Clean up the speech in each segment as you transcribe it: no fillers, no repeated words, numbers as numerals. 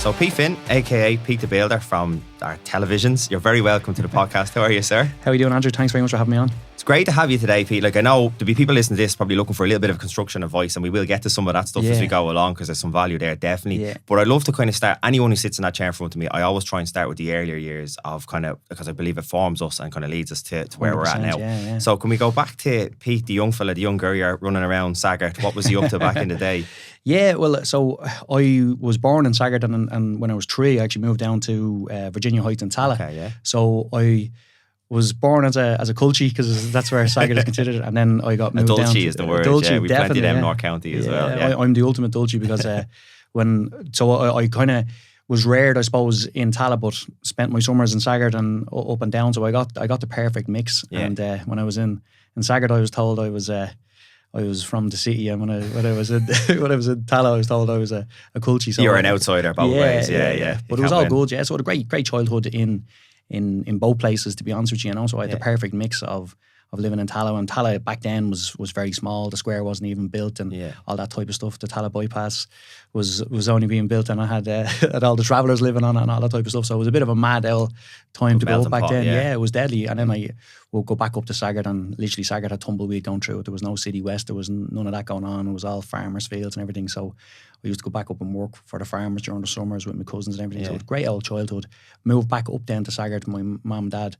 So Pete Finn, aka Pete the Builder from our televisions, you're very welcome to the podcast. How are you, sir? How are you doing, Andrew? Thanks very much for having me on. It's great to have you today, Pete. Like, I know there'll be people listening to this probably looking for a little bit of construction advice, and we will get to some of that stuff as we go along because there's some value there, definitely. Yeah. But I'd love to kind of start, anyone who sits in that chair in front of me, I always try and start with the earlier years of kind of, because I believe it forms us and kind of leads us to where we're at now. Yeah. So can we go back to Pete, the young fella, the young girl running around Saggart? What was he up to back in the day? Yeah, well, so I was born in Saggart, and when I was 3, I actually moved down to Virginia Heights in Tala. Okay, yeah. So I was born as a culchie because that's where Saggart is considered, and then I got moved down. A dulcie is the word. Dulcie, yeah, we've plenty of them in yeah. North County as well. Yeah. I'm the ultimate dulcie because I kind of was reared, I suppose, in Tala, but spent my summers in Saggart and up and down. So I got the perfect mix. Yeah. And when I was in Saggart, I was told I was from the city, and when I was in Tala, I was told I was a culchie. So you're an outsider both ways, yeah. But it was all good, yeah. So I had a great childhood in both places, to be honest with you, So I had the perfect mix of living in Tala, and Tala back then was very small. The square wasn't even built, and all that type of stuff. The Tala bypass was only being built, and I had all the travellers living on it and all that type of stuff. So it was a bit of a mad old time to go up back then. Yeah, it was deadly. And then I would go back up to Saggart, and literally Saggart had tumbleweed going through it. There was no city west. There was none of that going on. It was all farmers' fields and everything. So I used to go back up and work for the farmers during the summers with my cousins and everything. So it was a great old childhood. Moved back up then to Saggart. My mum and dad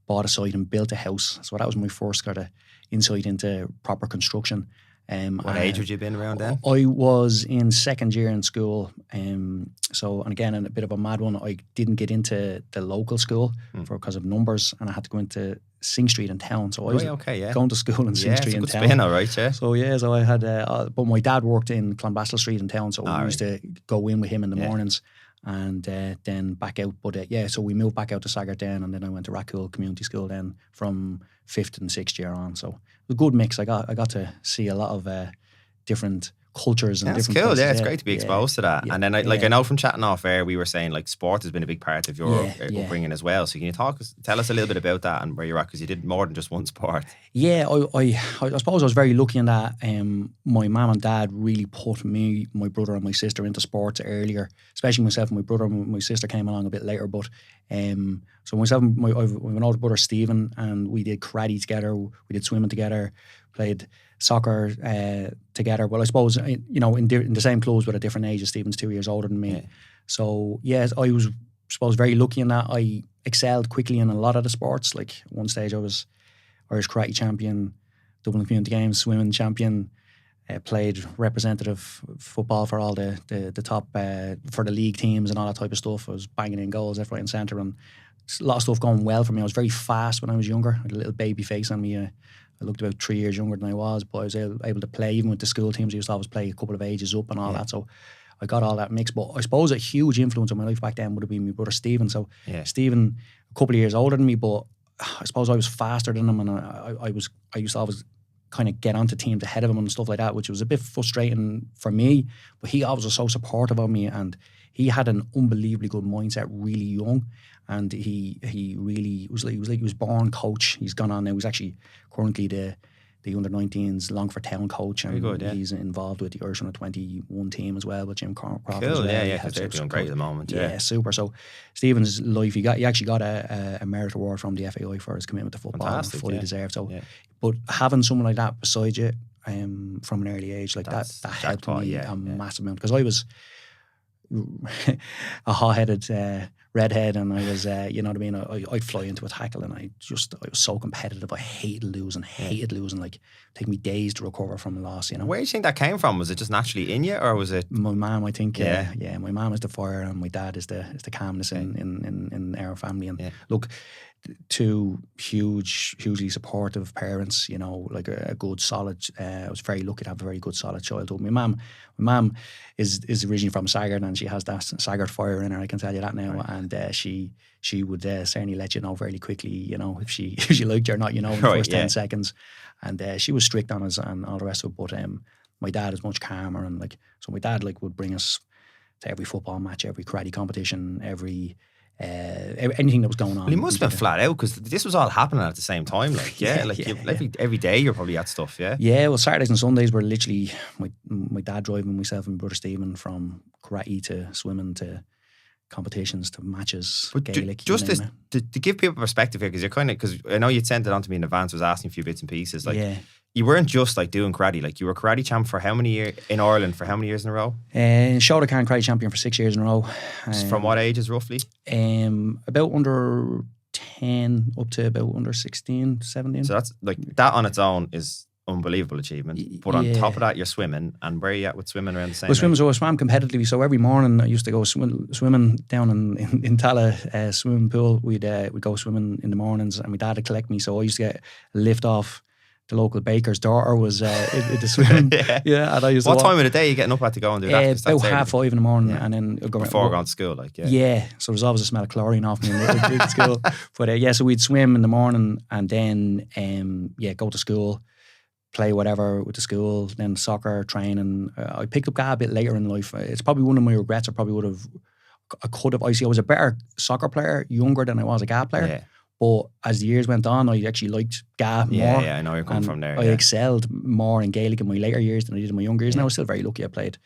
bought a site and built a house. So that was my first kind of insight into proper construction. What age would you have been around then? I was in second year in school. So, and again, a bit of a mad one, I didn't get into the local school because of numbers, and I had to go into Sing Street in town. So I was going to school in Sing Street in town. Spin, all right, yeah. So I had, but my dad worked in Clonbassel Street in town, so we used to go in with him in the mornings and then back out. But so we moved back out to Saggart then, and then I went to Rackpool Community School then from 5th and 6th year on. So it was a good mix. I got to see a lot of different cultures and different places. Yeah, it's great to be exposed to that. And then I know from chatting off air, we were saying like sport has been a big part of your upbringing as well. So can you tell us a little bit about that and where you're at, because you did more than just one sport? Yeah, I suppose I was very lucky in that my mum and dad really put me, my brother and my sister into sports earlier, especially myself and my brother. My sister came along a bit later, but so myself and I have an older brother, Stephen, and we did karate together, we did swimming together, played soccer together. Well, I suppose, in the same clubs but at different ages. Stephen's 2 years older than me. Yeah. So, yes, I was, very lucky in that I excelled quickly in a lot of the sports. Like, at one stage I was Irish karate champion, Dublin Community Games swimming champion, played representative football for all the top, for the league teams and all that type of stuff. I was banging in goals left, right and centre, and a lot of stuff going well for me. I was very fast when I was younger. I had a little baby face on me. I looked about 3 years younger than I was, but I was able to play, even with the school teams. I used to always play a couple of ages up and all that. So I got all that mix. But I suppose a huge influence on my life back then would have been my brother Stephen. So Stephen, a couple of years older than me, but I suppose I was faster than him, and I used to always kind of get onto teams ahead of him and stuff like that, which was a bit frustrating for me. But he always was so supportive of me, and he had an unbelievably good mindset really young. And he really was like he was born coach. He's gone on now. He's actually currently the under-19s Longford Town coach, and he's involved with the Irish under-21 team as well with Jim Crawford. Cool, as well. Because they're doing great at the moment. Yeah, super. So Stephen's life, he actually got a merit award from the FAI for his commitment to football. Fantastic, fully deserved. So, but having someone like that beside you from an early age, like that helped me a massive amount, because I was a hot-headed redhead, and I was, you know what I mean, I'd fly into a tackle, and I was so competitive. I hated losing, like, take me days to recover from a loss, Where do you think that came from? Was it just naturally in you, or was it? My mum, I think, my mum is the fire, and my dad is the calmness in our family. And look, two hugely supportive parents, like a good solid, I was very lucky to have a very good solid childhood. My mum is originally from Saggart, and she has that Saggart fire in her, I can tell you that now. Right. And she would certainly let you know very quickly, if she liked you or not, in the first 10 seconds. And she was strict on us and all the rest of it. But my dad is much calmer, and so my dad would bring us to every football match, every karate competition, every anything that was going on. Well, he must have been flat out, because this was all happening at the same time. Every day you're probably at stuff. Yeah, well, Saturdays and Sundays were literally my dad driving myself and brother Stephen from karate to swimming to competitions to matches, But Gaelic. just this, to give people perspective here, because I know you'd sent it on to me in advance, was asking a few bits and pieces. Like, you weren't just like doing karate. Like, you were karate champ for how many years in Ireland? For how many years in a row? Shoulder Can karate champion for 6 years in a row. From what ages roughly? About under 10 up to about under 16, 17. So that's like, that on its own is unbelievable achievement. But on top of that, you're swimming. And where are you at with swimming around the same age? So I swam competitively. So every morning I used to go swimming down in Tala swimming pool. We'd go swimming in the mornings, and my dad would collect me. So I used to get a lift off the local baker's daughter was into swimming. And I used what time of the day are you getting up at to go and do that? About 5:30 in the morning, and then I'd go before going to school, like so there's always a smell of chlorine off me in school. But so we'd swim in the morning, and then go to school, play whatever with the school, then soccer, training. I picked up GAA a bit later in life. It's probably one of my regrets. I was a better soccer player younger than I was a GAA player. Yeah. But as the years went on, I actually liked GAA more. Yeah, I know you're coming from there. I excelled more in Gaelic in my later years than I did in my younger years. And I was still very lucky. I played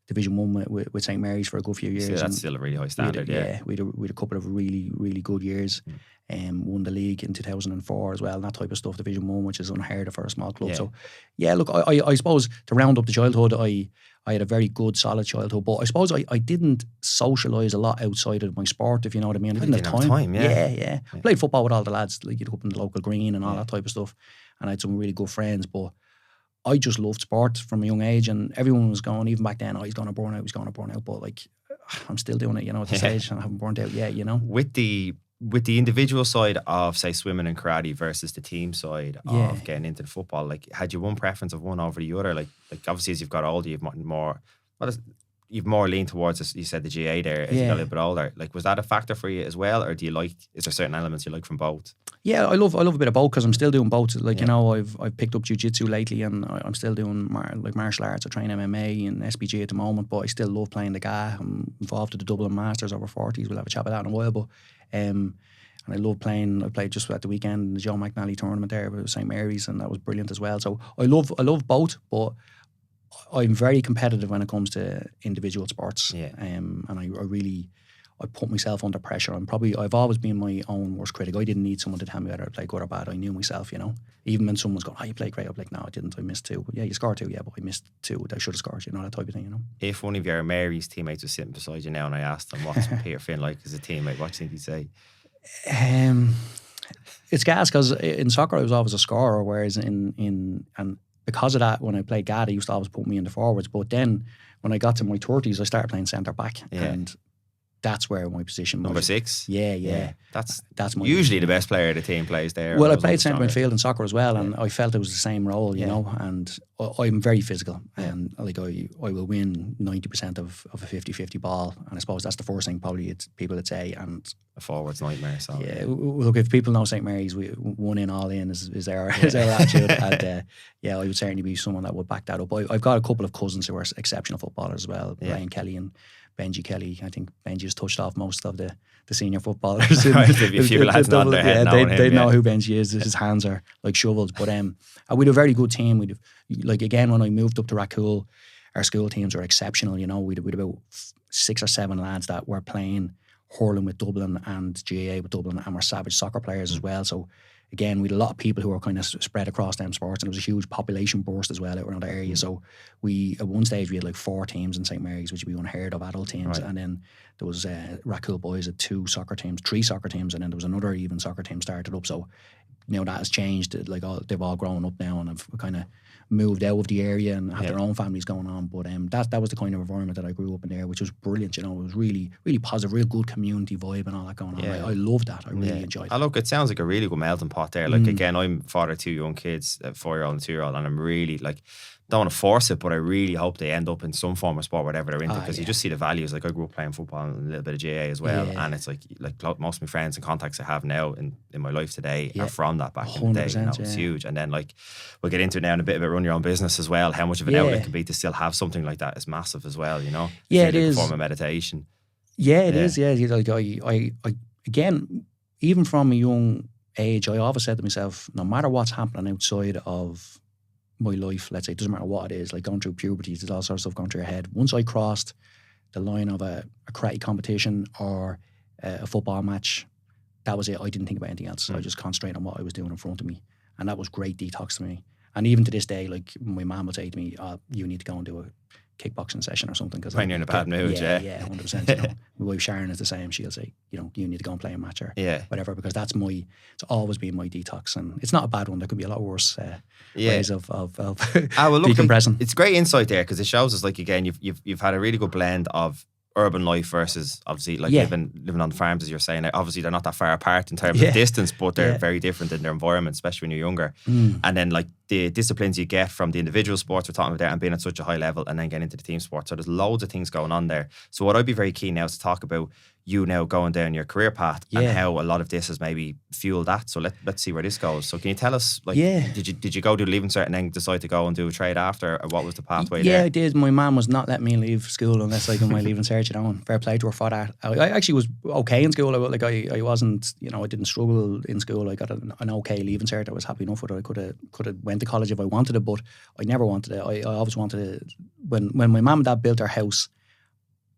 Division 1 with St. Mary's for a good few years. So that's still a really high standard, we had a couple of really, really good years. Won the league in 2004 as well, and that type of stuff, Division 1, which is unheard of for a small club. So, look, I suppose to round up the childhood, I had a very good, solid childhood, but I suppose I didn't socialise a lot outside of my sport, if you know what I mean. I didn't have time. Yeah. I played football with all the lads, like you'd up in the local green and all that type of stuff, and I had some really good friends, but I just loved sport from a young age, and everyone was going, even back then, he's going to burn out, but like, I'm still doing it, at this age, and I haven't burnt out yet, With the individual side of, say, swimming and karate versus the team side of getting into the football, like, had you one preference of one over the other? Like obviously as you've got older, you've more leaned towards, as you said, the GAA there as you got a little bit older. like, was that a factor for you as well, or is there certain elements you like from both? Yeah, I love a bit of both, because I'm still doing both. Like, I've picked up jiu-jitsu lately, and I'm still doing martial arts. I train MMA and SBG at the moment, but I still love playing the GAA. I'm involved with the Dublin Masters over 40s. We'll have a chat about that in a while, but and I love playing. I played just at the weekend in the Joe McNally tournament there with St. Mary's, and that was brilliant as well. So I love both, but I'm very competitive when it comes to individual sports. And I put myself under pressure. I've always been my own worst critic. I didn't need someone to tell me whether I played good or bad. I knew myself, Even when someone's going, you played great, I'm like, no, I didn't. I missed 2. You scored 2, but I missed 2. I should have scored, that type of thing, If one of your Mary's teammates was sitting beside you now and I asked him what's Peter Finn like as a teammate, what do you think he'd say? It's gas, because in soccer I was always a scorer, whereas and because of that, when I played GAA, they used to always put me in the forwards. But then when I got to my 30s, I started playing centre back, and that's where my position was. Number 6? Yeah. That's my usually position. The best player of the team plays there. Well, I played centre midfield in soccer as well, and I felt it was the same role, you know, and I'm very physical, and like I will win 90% of a 50-50 ball, and I suppose that's the first thing probably people would say, and a forward's nightmare. So look, if people know St. Mary's, we one in, all in is our attitude, and I would certainly be someone that would back that up. I've got a couple of cousins who are exceptional footballers as well, Ryan Kelly and Benji Kelly. I think Benji's touched off most of the senior footballers. They know who Benji is. His hands are like shovels. But we had a very good team. Again, when I moved up to Racool, our school teams were exceptional. We'd about 6 or 7 lads that were playing hurling with Dublin and GAA with Dublin, and were savage soccer players as well. So again, we had a lot of people who were kind of spread across them sports, and it was a huge population burst as well out around the area. So at one stage we had like 4 teams in St. Mary's, which would be unheard of, adult teams. Right. And then there was Racool boys had 2 soccer teams, 3 soccer teams, and then there was another even soccer team started up. So that has changed. They've all grown up now and have kind of moved out of the area and have their own families going on. But that was the kind of environment that I grew up in there, which was brilliant. It was really, really positive, real good community vibe and all that going on. I loved that. I really enjoyed it. Look, it sounds like a really good melting pot there. Like again, I'm father of 2 young kids, a 4-year-old and 2-year-old, and I'm really don't want to force it, but I really hope they end up in some form of sport, whatever they're into, because you just see the values. Like I grew up playing football and a little bit of GAA as well, and it's like most of my friends and contacts I have now in my life today are from that back in the day. It's huge. And then we'll get into it now in a bit about run your own business as well. How much of an outlet can be to still have something like that is massive as well. It is a form of meditation. It is. I again, even from a young age, I always said to myself, no matter what's happening outside of my life, let's say, it doesn't matter what it is, like going through puberty, there's all sorts of stuff going through your head. Once I crossed the line of a karate competition or a football match. That was it. I didn't think about anything else. I just concentrated on what I was doing in front of me. And that was great detox to me. And even to this day, like my mum would say to me, you need to go and do a kickboxing session or something. When you're in a bad mood, yeah. Yeah, 100%. You know, my wife Sharon is the same. She'll say, you know, you need to go and play a match or whatever, because it's always been my detox. And it's not a bad one. There could be a lot worse ways of decompressing. It's great insight there, because it shows us, like, again, you've had a really good blend of urban life versus obviously like living on the farms, as you're saying. Like, obviously they're not that far apart in terms of distance, but they're very different in their environment, especially when you're younger. And then like the disciplines you get from the individual sports we're talking about there and being at such a high level, and then getting into the team sport. So there's loads of things going on there. So what I'd be very keen now is to talk about you now going down your career path and how a lot of this has maybe fueled that. So let's see where this goes. So can you tell us, like, did you go do Leaving Cert and then decide to go and do a trade after, or what was the pathway there? Yeah, I did. My mum was not letting me leave school unless I got my Leaving Cert, you know, and fair play to her for that. I actually was okay in school. I wasn't, you know, I didn't struggle in school. I got an okay Leaving Cert. I was happy enough with it. I could have went to college if I wanted it, but I never wanted it. I always wanted it. When my mum and dad built their house,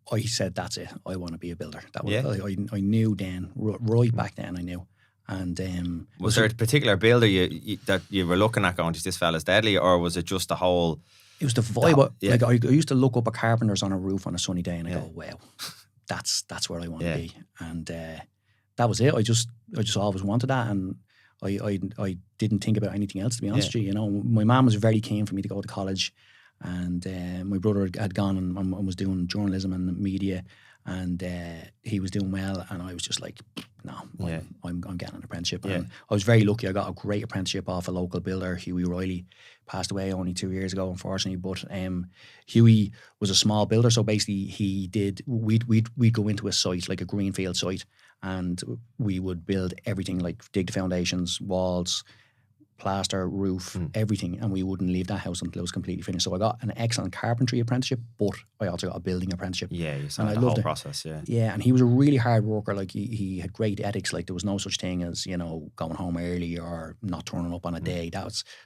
I said, that's it. I want to be a builder. That was, I knew then, right back then I knew. And was there a particular builder that you were looking at going, this fella's deadly, or was it just the whole... It was the vibe. Like, I used to look up at carpenters on a roof on a sunny day and I go, wow, that's where I want to be. And that was it. I just always wanted that, and I didn't think about anything else, to be honest with you. You know, my mum was very keen for me to go to college. And my brother had gone and was doing journalism and media, and he was doing well, and I was just like, no, I'm getting an apprenticeship. And I was very lucky. I got a great apprenticeship off a local builder, Hughie Riley. Passed away only 2 years ago, unfortunately. But Hughie was a small builder, so basically we'd go into a site, like a greenfield site, and we would build everything, like dig the foundations, walls, plaster, roof, everything, and we wouldn't leave that house until it was completely finished. So I got an excellent carpentry apprenticeship, but I also got a building apprenticeship. Yeah, you saw the whole process, Yeah, and he was a really hard worker. Like, he had great ethics. Like, there was no such thing as, you know, going home early or not turning up on a day.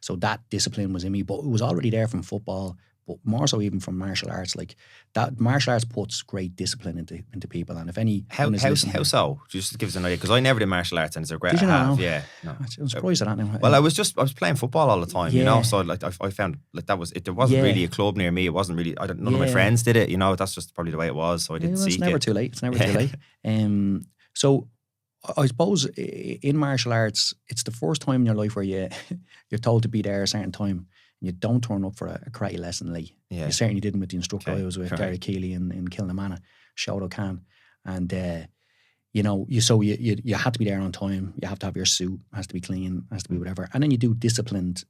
So that discipline was in me, but it was already there from football, but more so even from martial arts. Like, that martial arts puts great discipline into people. And if any... How so? Just give us an idea, because I never did martial arts, and it's a great to have. Yeah. No. I'm surprised at that now. Well, I was playing football all the time, you know, so like I found like that was it. There wasn't really a club near me. It wasn't really, none of my friends did it, you know, that's just probably the way it was. So I didn't see it. It's never too late. It's never too late. So I suppose in martial arts, it's the first time in your life where you're told to be there a certain time. You don't turn up for a karate lesson late. Yeah. You certainly didn't with the instructor I was with, Gary Keeley in Kilnamana, Shoto Khan. And, you know, you have to be there on time. You have to have your suit, has to be clean, has to be whatever. And then you do disciplined,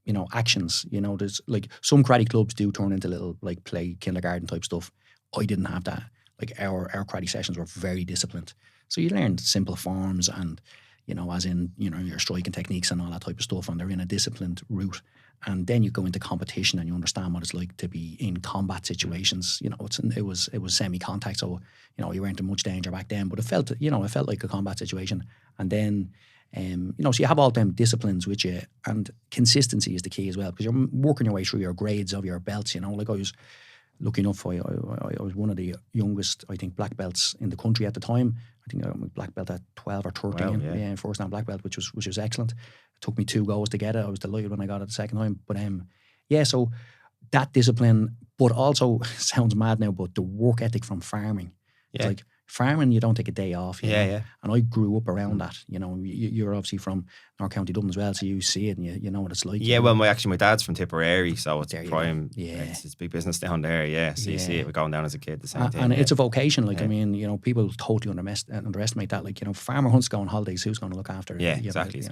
you know, actions. You know, there's like some karate clubs do turn into little like play kindergarten type stuff. I didn't have that. Like our karate sessions were very disciplined. So you learned simple forms and, you know, as in, you know, your striking techniques and all that type of stuff, and they're in a disciplined route. And then you go into competition and you understand what it's like to be in combat situations. You know, it was semi-contact, so, you know, you weren't in much danger back then, but it felt like a combat situation. And then, you know, so you have all them disciplines with you, and consistency is the key as well, because you're working your way through your grades of your belts. You know, like I was lucky enough, I was one of the youngest, I think, black belts in the country at the time. I think I got my black belt at 12 or 13. Wow, first time black belt, which was excellent. It took me 2 goes to get it. I was delighted when I got it the second time. But so that discipline, but also sounds mad now, but the work ethic from farming. It's like farming, you don't take a day off. You know? And I grew up around that. You know, you're obviously from North County Dublin as well, so you see it and you know what it's like. Yeah, well, my dad's from Tipperary, so it's prime. It's big business down there. Yeah, so you see it going down as a kid. The same thing. And it's a vocation. Like, I mean, you know, people totally underestimate that. Like, you know, farmer hunts go on holidays. Who's going to look after it? Yeah, exactly.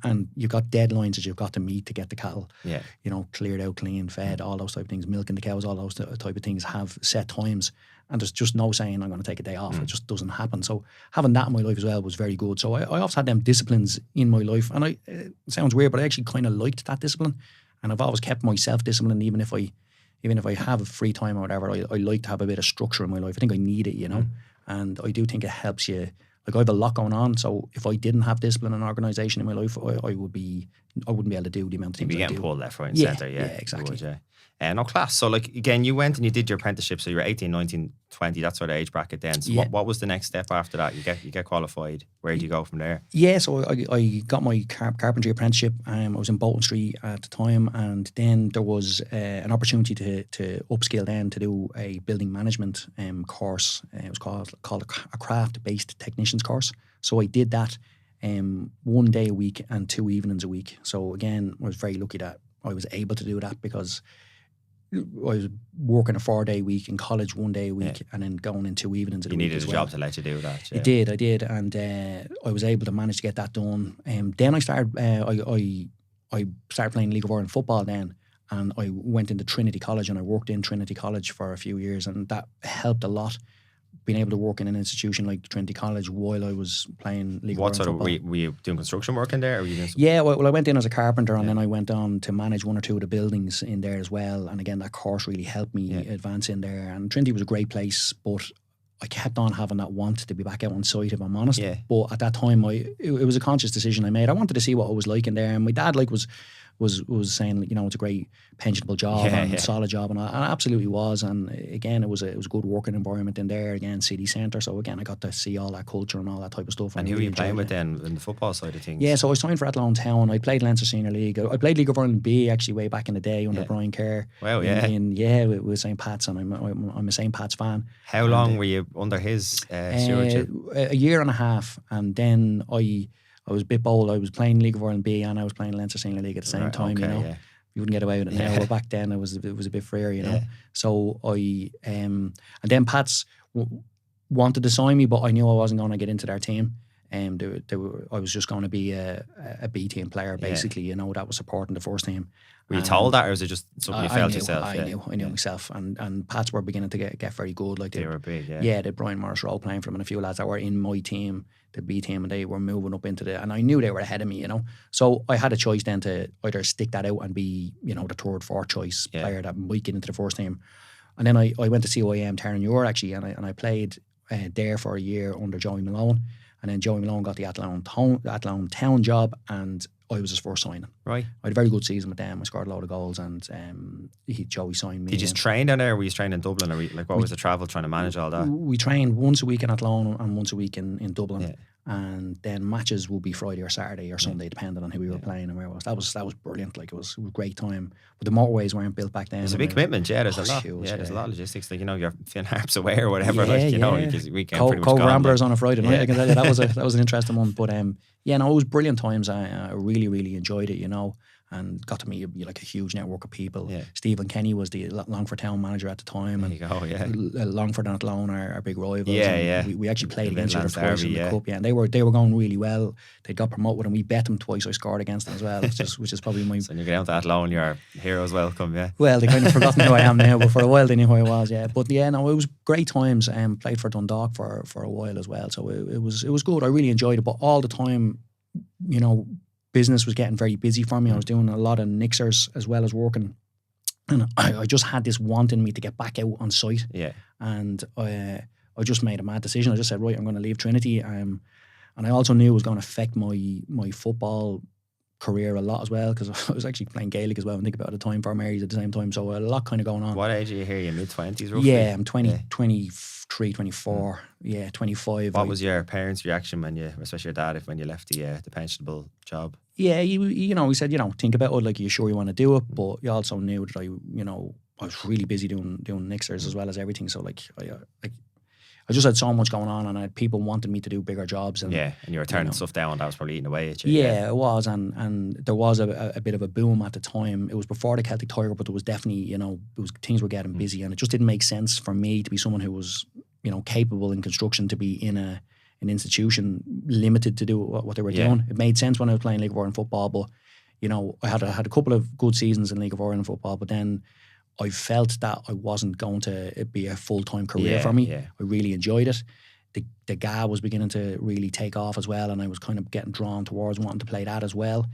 And you've got deadlines that you've got to meet to get the cattle. Yeah, you know, cleared out, clean, fed, all those type of things. Milking the cows, all those type of things have set times. And there's just no saying I'm going to take a day off. It just doesn't happen. So having that in my life as well was very good. So I always had them disciplines in my life. And it sounds weird, but I actually kind of liked that discipline. And I've always kept myself disciplined, even if I have free time or whatever. I like to have a bit of structure in my life. I think I need it, you know. And I do think it helps you. Like, I have a lot going on. So if I didn't have discipline and organisation in my life, I wouldn't be able to do the amount of things I do. You'd be getting pulled left, right and centre. Yeah, exactly. Would, No, class. So, like, again, you went and you did your apprenticeship. So you were 18, 19, 20, that sort of age bracket then. So what was the next step after that? You get qualified. Where did you go from there? Yeah, so I got my carpentry apprenticeship. I was in Bolton Street at the time, and then there was an opportunity to upskill then to do a building management course. It was called a craft-based technicians course. So I did that 1 day a week and 2 evenings a week. So again, I was very lucky that I was able to do that, because I was working a 4-day week in college 1 day a week, and then going in 2 evenings a week. You needed as a well. job to let you do that. I did, and I was able to manage to get that done. Then I started. I started playing League of Ireland football then, and I went into Trinity College, and I worked in Trinity College for a few years, and that helped a lot. Being able to work in an institution like Trinity College while I was playing League of Ireland football. Were you doing construction work in there? Or were you doing Yeah, well, I went in as a carpenter, and then I went on to manage 1 or 2 of the buildings in there as well. And again, that course really helped me advance in there. And Trinity was a great place, but I kept on having that want to be back out on site, if I'm honest. Yeah. But at that time, it was a conscious decision I made. I wanted to see what it was like in there. And my dad was saying, it's a great pensionable job and solid job, and it absolutely was. And again, it was a good working environment in there. Again, city centre, so again, I got to see all that culture and all that type of stuff. And who were you playing with then in the football side of things? Yeah, so I signed for Athlone Town. I played Leinster Senior League. I played League of Ireland B actually way back in the day under Brian Kerr. Wow, with St. Pat's, and I'm a St. Pat's fan. How long were you under his stewardship? A year and a half, and then I was a bit bold. I was playing League of Ireland B and I was playing Leinster Senior League at the same time. You wouldn't get away with it now. But back then it was a bit freer, So I and then Pats wanted to sign me, but I knew I wasn't going to get into their team. I was just going to be a B team player, basically. That was supporting the first team. Were you told that, or was it just something you felt yourself? I knew myself, and Pats were beginning to get very good. Like they were big, they had Brian Morris Rowe playing for them, and a few lads that were in my team, the B team, and they were moving up into and I knew they were ahead of me, So I had a choice then to either stick that out and be, the third, fourth choice player that might get into the first team. And then I went to COAM Terranure actually, and I played there for a year under Joey Malone. And then Joey Malone got the Athlone Town job, and I was his first signing. Right. I had a very good season with them. I scored a load of goals, and Joey signed me. Did you just train down there, or were you training in Dublin? Or what was the travel trying to manage all that? We trained once a week in Athlone and once a week in Dublin. Yeah. And then matches would be Friday or Saturday or Sunday, depending on who we were playing and where it was. That was brilliant. Like, it was a great time. But the motorways weren't built back then. It's a big commitment, there's a lot. Huge, there's a lot of logistics. Like, you're Finn Harps away or whatever. Because we can't pretty much go Ramblers on a Friday night. I can tell you that was an interesting one. But it was brilliant times. I really, really enjoyed it. And got to meet like a huge network of people. Yeah. Stephen Kenny was the Longford Town manager at the time. There you go, Longford and Athlone are our big rivals. We actually played against each other twice in the cup. Yeah, and they were going really well. They got promoted, and we bet them twice. I scored against them as well, which is probably my. So when you get down to Athlone, you're heroes welcome. Yeah. Well, they kind of forgotten who I am now, but for a while they knew who I was. Yeah, but it was great times. Played for Dundalk for a while as well, so it was good. I really enjoyed it, but all the time, business was getting very busy for me. I was doing a lot of nixers as well as working. And I just had this want in me to get back out on site. Yeah. And I just made a mad decision. I just said, right, I'm going to leave Trinity. And I also knew it was going to affect my football career a lot as well, because I was actually playing Gaelic as well and think about the time for Marys at the same time. So a lot kind of going on. What age are you here? You're mid-20s roughly? Yeah, I'm 23, 24. Yeah, 25. What was your parents' reaction especially your dad, when you left the pensionable job? Yeah, he said, think about it, like, are you sure you want to do it? But you also knew that I was really busy doing nixers as well as everything. So I just had so much going on, and I had people wanting me to do bigger jobs. And you were turning stuff down. That was probably eating away at you. Yeah, it was, and there was a bit of a boom at the time. It was before the Celtic Tiger, but there was definitely, things were getting busy, and it just didn't make sense for me to be someone who was, capable in construction to be in an institution limited to do what they were doing. It made sense when I was playing League of Ireland football, but I had a couple of good seasons in League of Ireland football, but then I felt that I wasn't going to be a full-time career for me. Yeah. I really enjoyed it. The GAA was beginning to really take off as well, and I was kind of getting drawn towards wanting to play that as well.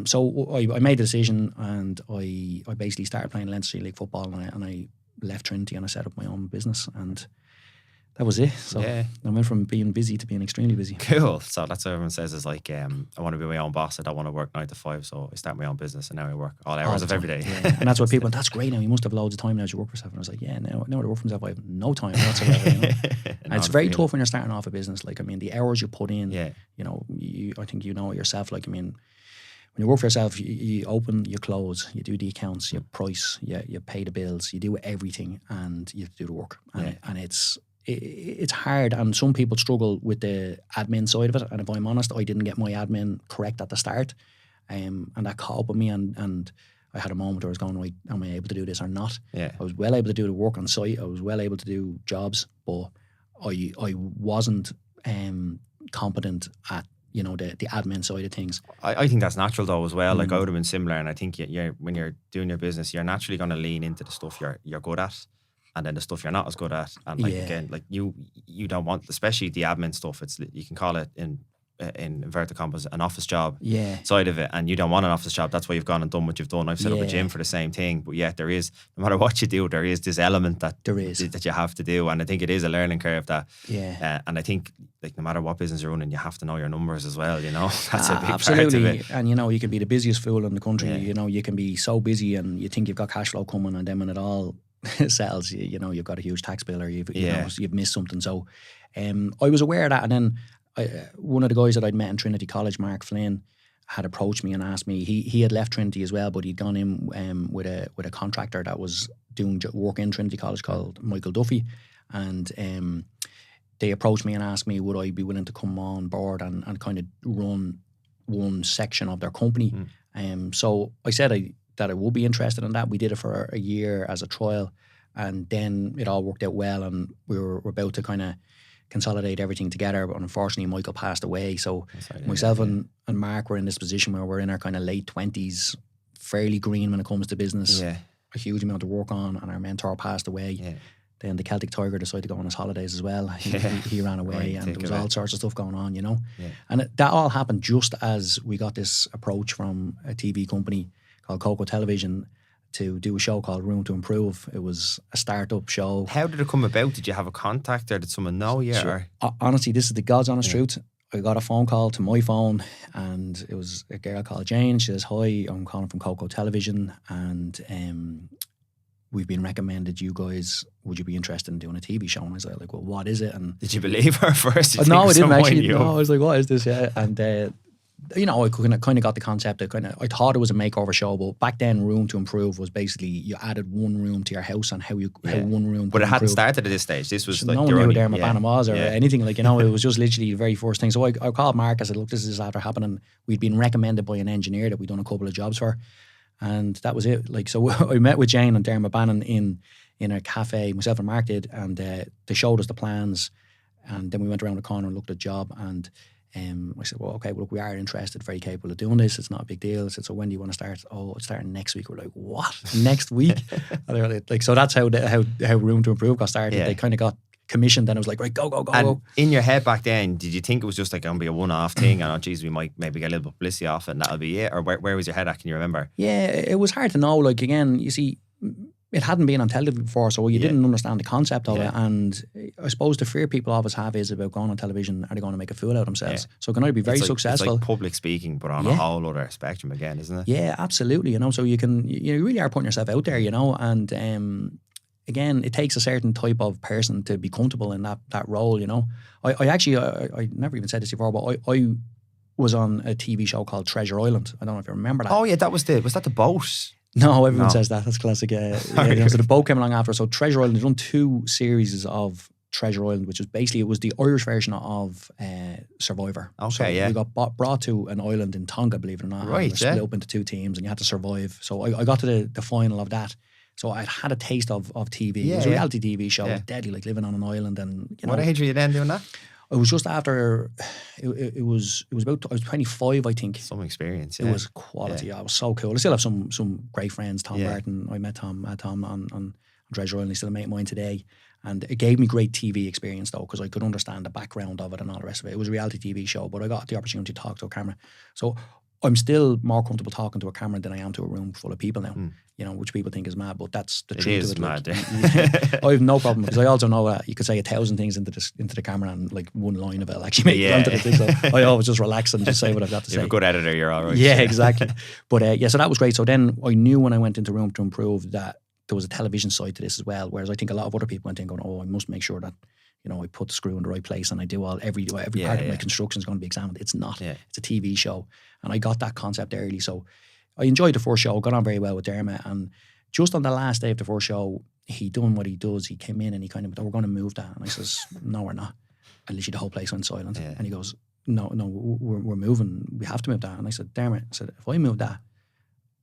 So I made the decision, and I basically started playing Leinster League football, and I left Trinity and I set up my own business, and that was it. So I went from being busy to being extremely busy. Cool. So that's what everyone says is like, I want to be my own boss. I don't want to work 9 to 5. So I start my own business and now I work all hours of every day. Yeah. And that's what people, that's great now. You must have loads of time now as you work for yourself. And I was like, now I work for myself, I have no time whatsoever. And it's very tough when you're starting off a business. Like, I mean, the hours you put in, I think you know it yourself. Like, I mean, when you work for yourself, you open, you close, you do the accounts, you price, you pay the bills, you do everything, and you have to do the work. And it's hard, and some people struggle with the admin side of it. And if I'm honest, I didn't get my admin correct at the start, and that caught up with me. And I had a moment where I was going, right, am I able to do this or not? Yeah. I was well able to do the work on site. I was well able to do jobs, but I wasn't competent at the admin side of things. I think that's natural though as well. Like I would have been similar, and I think when you're doing your business, you're naturally going to lean into the stuff you're good at, and then the stuff you're not as good at. And like again, like you don't want, especially the admin stuff. It's, you can call it in inverted commas an office job side of it, and you don't want an office job. That's why you've gone and done what you've done. I've set up a gym for the same thing, but yet there is, no matter what you do, there is this element that you have to do, and I think it is a learning curve that and I think like no matter what business you're running, you have to know your numbers as well, that's a big part of it. And you can be the busiest fool in the country, you can be so busy and you think you've got cash flow coming, and then when it all sells, you've got a huge tax bill, or you've missed something. So I was aware of that, and then one of the guys that I'd met in Trinity College, Mark Flynn, had approached me and asked me. He had left Trinity as well, but he'd gone in with a contractor that was doing work in Trinity College called Michael Duffy, and they approached me and asked me would I be willing to come on board and kind of run one section of their company. So I said that I would be interested in that. We did it for a year as a trial, and then it all worked out well, and we were about to kind of consolidate everything together, but unfortunately Michael passed away. So myself and Mark were in this position where we're in our kind of late 20s, fairly green when it comes to business, a huge amount to work on, and our mentor passed away. Then the Celtic Tiger decided to go on his holidays as well. He ran away, and there was all sorts of stuff going on, and that all happened just as we got this approach from a TV company called Coco Television to do a show called Room to Improve. It was a start-up show. How did it come about? Did you have a contact, or did someone know you? Sure. Honestly, this is the God's honest truth. I got a phone call to my phone, and it was a girl called Jane. She says, "Hi, I'm calling from Coco Television, and we've been recommended you guys. Would you be interested in doing a TV show?" And I was like, "Well, what is it?" And did you believe her first? No, I didn't actually. No, I was like, "What is this?" Yeah, and I kind of got the concept. I thought it was a makeover show, but back then, Room to Improve was basically you added one room to your house and how one room. But it hadn't started at this stage. This was so like no one knew where Bannon was or anything. Like it was just literally the very first thing. So I called Mark. I said, "Look, this is after happening. We'd been recommended by an engineer that we'd done a couple of jobs for, and that was it. Like so, I met with Jane and Dermot Bannon in a cafe. Myself and Mark did, and they showed us the plans, and then we went around the corner and looked at the job and. I said, well, okay, well, look, we are interested, very capable of doing this. It's not a big deal. I said, so when do you want to start? Oh, it's starting next week. We're like, what? Next week? And they were like, so that's how Room to Improve got started. They kind of got commissioned, and it was like, right, go. And in your head back then, did you think it was just like going to be a one-off thing? And geez, we might maybe get a little publicity off it and that'll be it? Or where was your head at? Can you remember? Yeah, it was hard to know. Like, again, you see, it hadn't been on television before, so you didn't understand the concept of it. And I suppose the fear people always have is about going on television, are they going to make a fool out of themselves? So it can either be very successful. It's like public speaking, but on a whole other spectrum again, isn't it? Yeah, absolutely. So you really are putting yourself out there, and again, it takes a certain type of person to be comfortable in that role, I actually, I never even said this before, but I was on a TV show called Treasure Island. I don't know if you remember that. Oh yeah, was that the boat? No, everyone says that. That's classic. So the boat came along after. So Treasure Island, they've done 2 series of Treasure Island, which was basically, it was the Irish version of Survivor. Okay, so we got brought to an island in Tonga, believe it or not. Right, and split up into 2 teams, and you had to survive. So I got to the final of that. So I'd had a taste of TV. It was a reality TV show. It was deadly, like living on an island. And what age were you then doing that? It was just after, it was about, I was 25, I think. Some experience, It was quality. Yeah, it was so cool. I still have some great friends. Tom Martin, I met Tom on Treasure Island. He's still a mate of mine today. And it gave me great TV experience though, because I could understand the background of it and all the rest of it. It was a reality TV show, but I got the opportunity to talk to a camera. So I'm still more comfortable talking to a camera than I am to a room full of people now. You know, which people think is mad, but that's the truth of it. Mad, I have no problem, because I also know that you could say 1,000 things into the camera and like one line of it will actually make it onto the thing. So I always just relax and just say what I've got to say. You're a good editor, you're all right. Yeah, exactly. But so that was great. So then I knew when I went into Room to Improve that there was a television side to this as well. Whereas I think a lot of other people went in going, I must make sure that, you know, I put the screw in the right place and I do every part of my construction is going to be examined. It's not. Yeah. It's a TV show. And I got that concept early. So I enjoyed the first show, got on very well with Dermot. And just on the last day of the first show, he done what he does. He came in and he kind of, we're going to move that. And I says, no, we're not. And literally the whole place went silent. Yeah. And he goes, no, we're moving. We have to move that. And I said, Dermot, if I move that,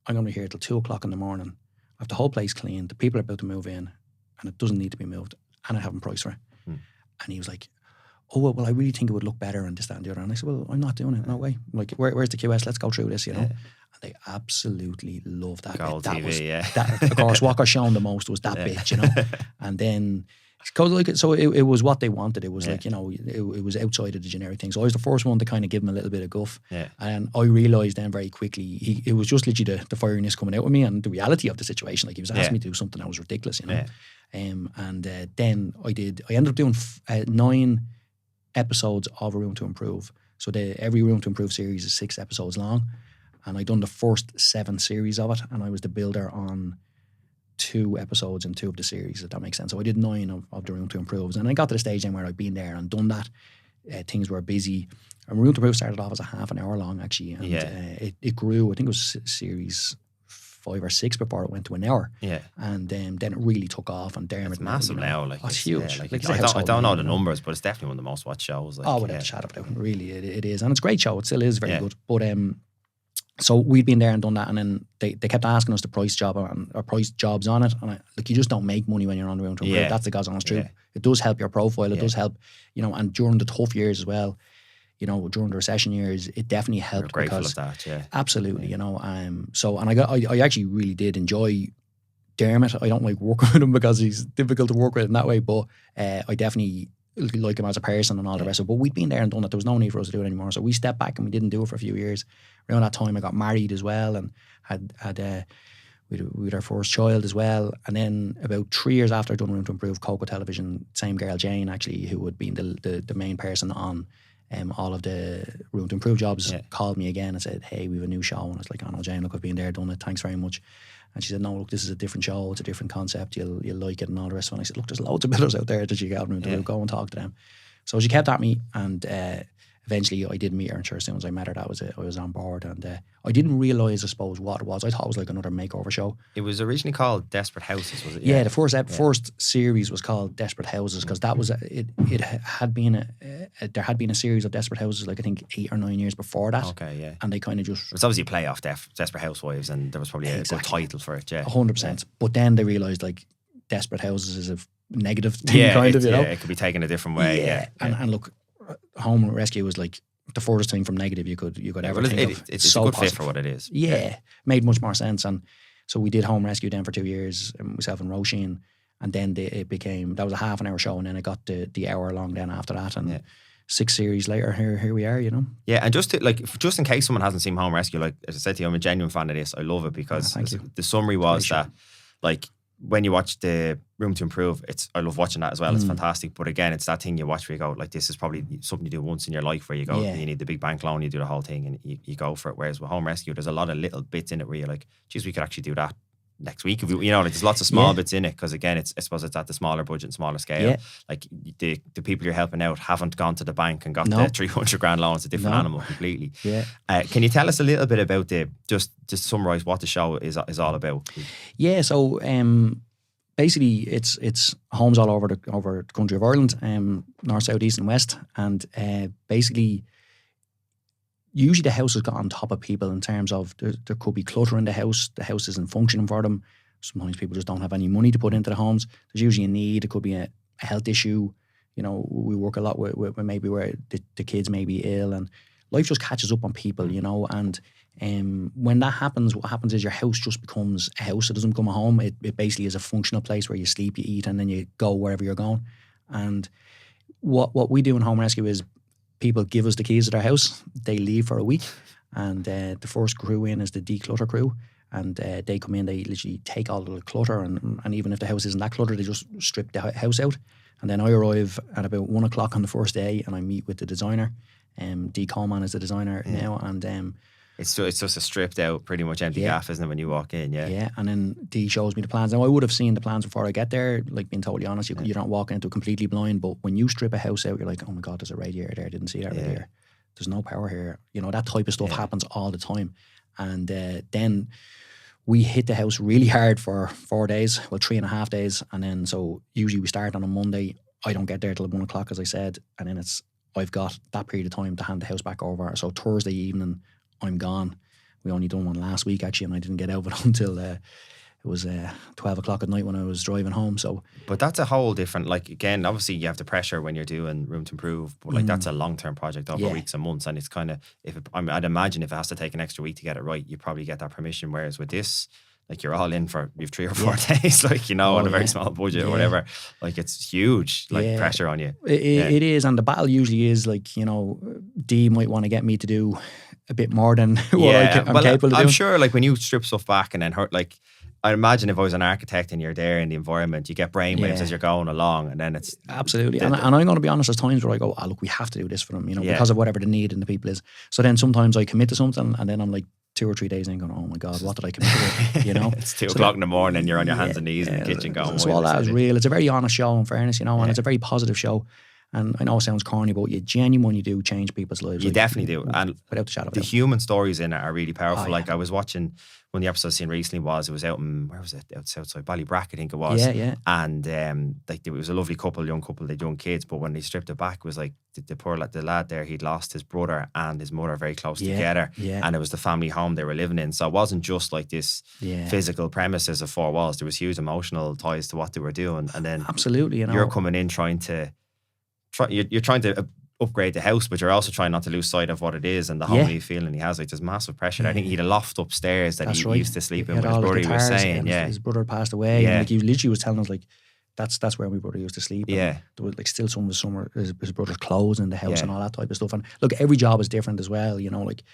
I'm going to be here till 2:00 in the morning. I have the whole place cleaned. The people are about to move in and it doesn't need to be moved. And I haven't priced for it. And he was like, oh, well, I really think it would look better and this, that, and the other. And I said, well, I'm not doing it. No way. Like, where's the QS? Let's go through this, you know? And they absolutely loved that. Gold that TV, was, yeah. That, of course, what got shown the most was that bit, you know? And then, so it was what they wanted. It was like, you know, it was outside of the generic thing. So I was the first one to kind of give him a little bit of guff. Yeah. And I realised then very quickly, it was just literally the firiness coming out of me and the reality of the situation. Like, he was asking me to do something that was ridiculous, you know? Then I ended up doing 9 episodes of A Room to Improve. So every Room to Improve series is 6 episodes long. And I done the first 7 series of it. And I was the builder on 2 episodes in 2 of the series, if that makes sense. So I did 9 of the Room to Improve. And I got to the stage then where I'd been there and done that. Things were busy. And Room to Improve started off as a half an hour long, actually. And it grew. I think it was series 5 or 6 before it went to an hour. Yeah. And then it really took off. And Dermot, it's massive now. Like, it's huge. I don't know the numbers, but it's definitely one of the most watched shows. Like, without a shadow of a doubt. Really, it is. And it's a great show. It still is very good. But so we'd been there and done that, and then they kept asking us to price jobs on it. And you just don't make money when you're on the Room to Improve. That's the God's honest truth. It does help your profile. It does help, you know, and during the tough years as well, you know, during the recession years, it definitely helped. We're grateful of that, absolutely, you know. So, and I actually really did enjoy Dermot. I don't like working with him because he's difficult to work with in that way, but I definitely like him as a person and all the rest of it. But we'd been there and done it. There was no need for us to do it anymore. So we stepped back and we didn't do it for a few years. Around that time, I got married as well and had we had our first child as well. And then about 3 years after I'd done Room to Improve, Coco Television, same girl, Jane, actually, who had been the main person on all of the Room to Improve jobs, called me again and said, hey, we have a new show. And I was like, oh no, Jane, look, I've been there, done it, thanks very much. And she said, no, look, this is a different show, it's a different concept, you'll like it and all the rest of it. And I said, look, there's loads of builders out there that you get Room to Improve, go and talk to them. So she kept at me, and eventually I did meet her, and sure, as soon as I met her, that was it. I was on board, and I didn't realise, I suppose, what it was. I thought it was like another makeover show. It was originally called Desperate Houses, was it? Yeah, the first series was called Desperate Houses, because that was it had been there had been a series of Desperate Houses, like I think 8 or 9 years before that. Okay, yeah. And they kind of just... It's obviously a play off Desperate Housewives, and there was probably a good title for it, 100%. But then they realised, like, Desperate Houses is a negative thing, kind of, you know? Yeah, it could be taken a different way, And look, Home Rescue was like the furthest thing from negative you could ever think of. It's so a good fit for what it is. Yeah, made much more sense. And so we did Home Rescue then for 2 years, myself and Roisin, and then it became, that was a half an hour show, and then it got the hour long then after that, and 6 series later, here we are, you know. Yeah, and just in case someone hasn't seen Home Rescue, like as I said to you, I'm a genuine fan of this. I love it because the summary was that, like, when you watch the Room to Improve, I love watching that as well. It's fantastic. But again, it's that thing you watch where you go, like, this is probably something you do once in your life, where you go, you need the big bank loan, you do the whole thing, and you go for it. Whereas with Home Rescue, there's a lot of little bits in it where you're like, geez, we could actually do that next week. If you know, like, there's lots of small bits in it, because again, I suppose it's at the smaller budget and smaller scale. Like, the people you're helping out haven't gone to the bank and got the 300 grand loan. It's a different animal completely. Can you tell us a little bit about just summarise what the show is all about? Yeah, so basically, it's homes all over the country of Ireland, north, south, east, and west, and basically, usually the house has got on top of people in terms of there could be clutter in the house isn't functioning for them. Sometimes people just don't have any money to put into the homes. There's usually a need. It could be a health issue. You know, we work a lot with maybe where the kids may be ill, and life just catches up on people, you know, and when that happens, what happens is your house just becomes a house. It doesn't become a home. It basically is a functional place where you sleep, you eat, and then you go wherever you're going. And what we do in Home Rescue is people give us the keys to their house. They leave for a week, And the first crew in is the declutter crew. And they come in, they literally take all the clutter, and even if the house isn't that cluttered, they just strip the house out. And then I arrive at about 1 o'clock on the first day, and I meet with the designer. D. Coleman is the designer now, and it's just a stripped out, pretty much empty gaff, isn't it, when you walk in? Yeah, and then D shows me the plans. Now I would have seen the plans before I get there. Like, being totally honest, you're not walking into it completely blind. But when you strip a house out, you're like, oh my god, there's a radiator there. I didn't see that radiator. There's no power here. You know, that type of stuff happens all the time. And then we hit the house really hard for 4 days, well, 3.5 days. And then, so usually we start on a Monday. I don't get there till 1 o'clock, as I said. And then I've got that period of time to hand the house back over. So Thursday evening, I'm gone. We only done one last week, actually, and I didn't get out of it until it was 12 o'clock at night when I was driving home. So, but that's a whole different, like, again, obviously you have the pressure when you're doing Room to Improve, but like that's a long-term project over weeks and months, and it's kind of, I'd imagine if it has to take an extra week to get it right, you probably get that permission, whereas with this, like, you're all in for, you've 3 or 4 days, like, you know, on a very small budget or whatever. Like, it's huge, like, pressure on you. It is, and the battle usually is, like, you know, D might want to get me to do a bit more than what I'm capable of doing. I'm sure, like, when you strip stuff back and then hurt, like, I imagine if I was an architect and you're there in the environment, you get brainwaves as you're going along, and then it's... Absolutely. And I'm going to be honest, there's times where I go, look, we have to do this for them, you know, because of whatever the need in the people is. So then sometimes I commit to something, and then I'm like, 2 or 3 days in going, oh my God, what did I commit to? You know? It's 2 o'clock in the morning, you're on your hands and knees in the kitchen going... So all that is real. It's a very honest show, in fairness, you know, and it's a very positive show. And I know it sounds corny, but you genuinely do change people's lives. You definitely do. And without the shadow of a doubt. The human stories in it are really powerful. Like, I was watching, one of the episodes I seen recently was, it was out in, where was it? Outside Ballybrack, I think it was. Yeah. And like, it was a lovely couple, young couple, they young kids, but when they stripped it back, it was like, the lad there, he'd lost his brother and his mother very close together. Yeah. And it was the family home they were living in. So it wasn't just like this physical premises of 4 walls. There was huge emotional ties to what they were doing. And then absolutely, you know, you're coming in you're trying to upgrade the house, but you're also trying not to lose sight of what it is and the homely feeling he has. Like, there's massive pressure. I think he had a loft upstairs that he used to sleep in with his brother. He was saying, his brother passed away. And like, he literally was telling us, like, that's where my brother used to sleep. And there was, like, still some of his brother's clothes in the house and all that type of stuff. And look, every job is different as well. You know, like,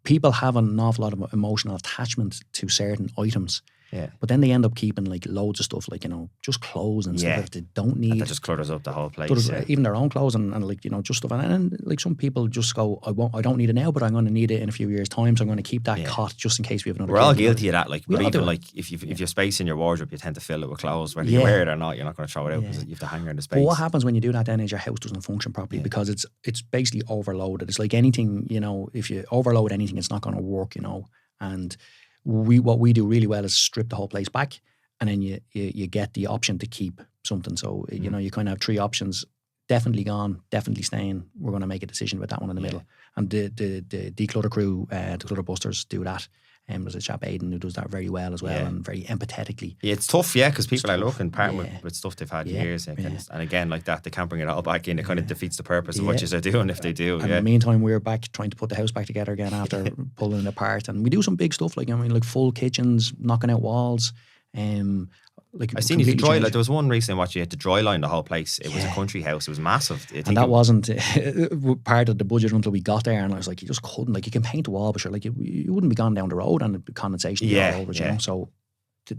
people have an awful lot of emotional attachment to certain items. Yeah. But then they end up keeping, like, loads of stuff, like, you know, just clothes and stuff that they don't need. And that just clutters up the whole place. Even their own clothes and like, you know, just stuff. And like, some people just go, I don't need it now, but I'm going to need it in a few years' time, so I'm going to keep that cot just in case we have another. We're all guilty of that. Like, but even like, if you're space in your wardrobe, you tend to fill it with clothes. Whether you wear it or not, you're not going to throw it out because you have to hang her in the space. But what happens when you do that then is your house doesn't function properly because it's basically overloaded. It's like anything, you know, if you overload anything, it's not going to work, you know. And what we do really well is strip the whole place back, and then you get the option to keep something. So you know, you kind of have 3 options: definitely gone, definitely staying. We're going to make a decision about that one in the middle. And the declutter crew, the clutter busters, do that. There's a chap, Aidan, who does that very well as well, and very empathetically. Yeah, it's tough, because people are looking parting with stuff they've had years. And again, like that, they can't bring it all back in. It kind of defeats the purpose of what you're doing if they do. And in the meantime, we're back trying to put the house back together again after pulling it apart. And we do some big stuff, like, I mean, like full kitchens, knocking out walls. Like, I seen you dry. Like, there was one recently watching you had to dry line the whole place. It was a country house. It was massive. And that wasn't part of the budget until we got there. And I was like, you just couldn't. Like, you can paint the wall, but sure, like, you wouldn't be gone down the road and the condensation all over. You know? So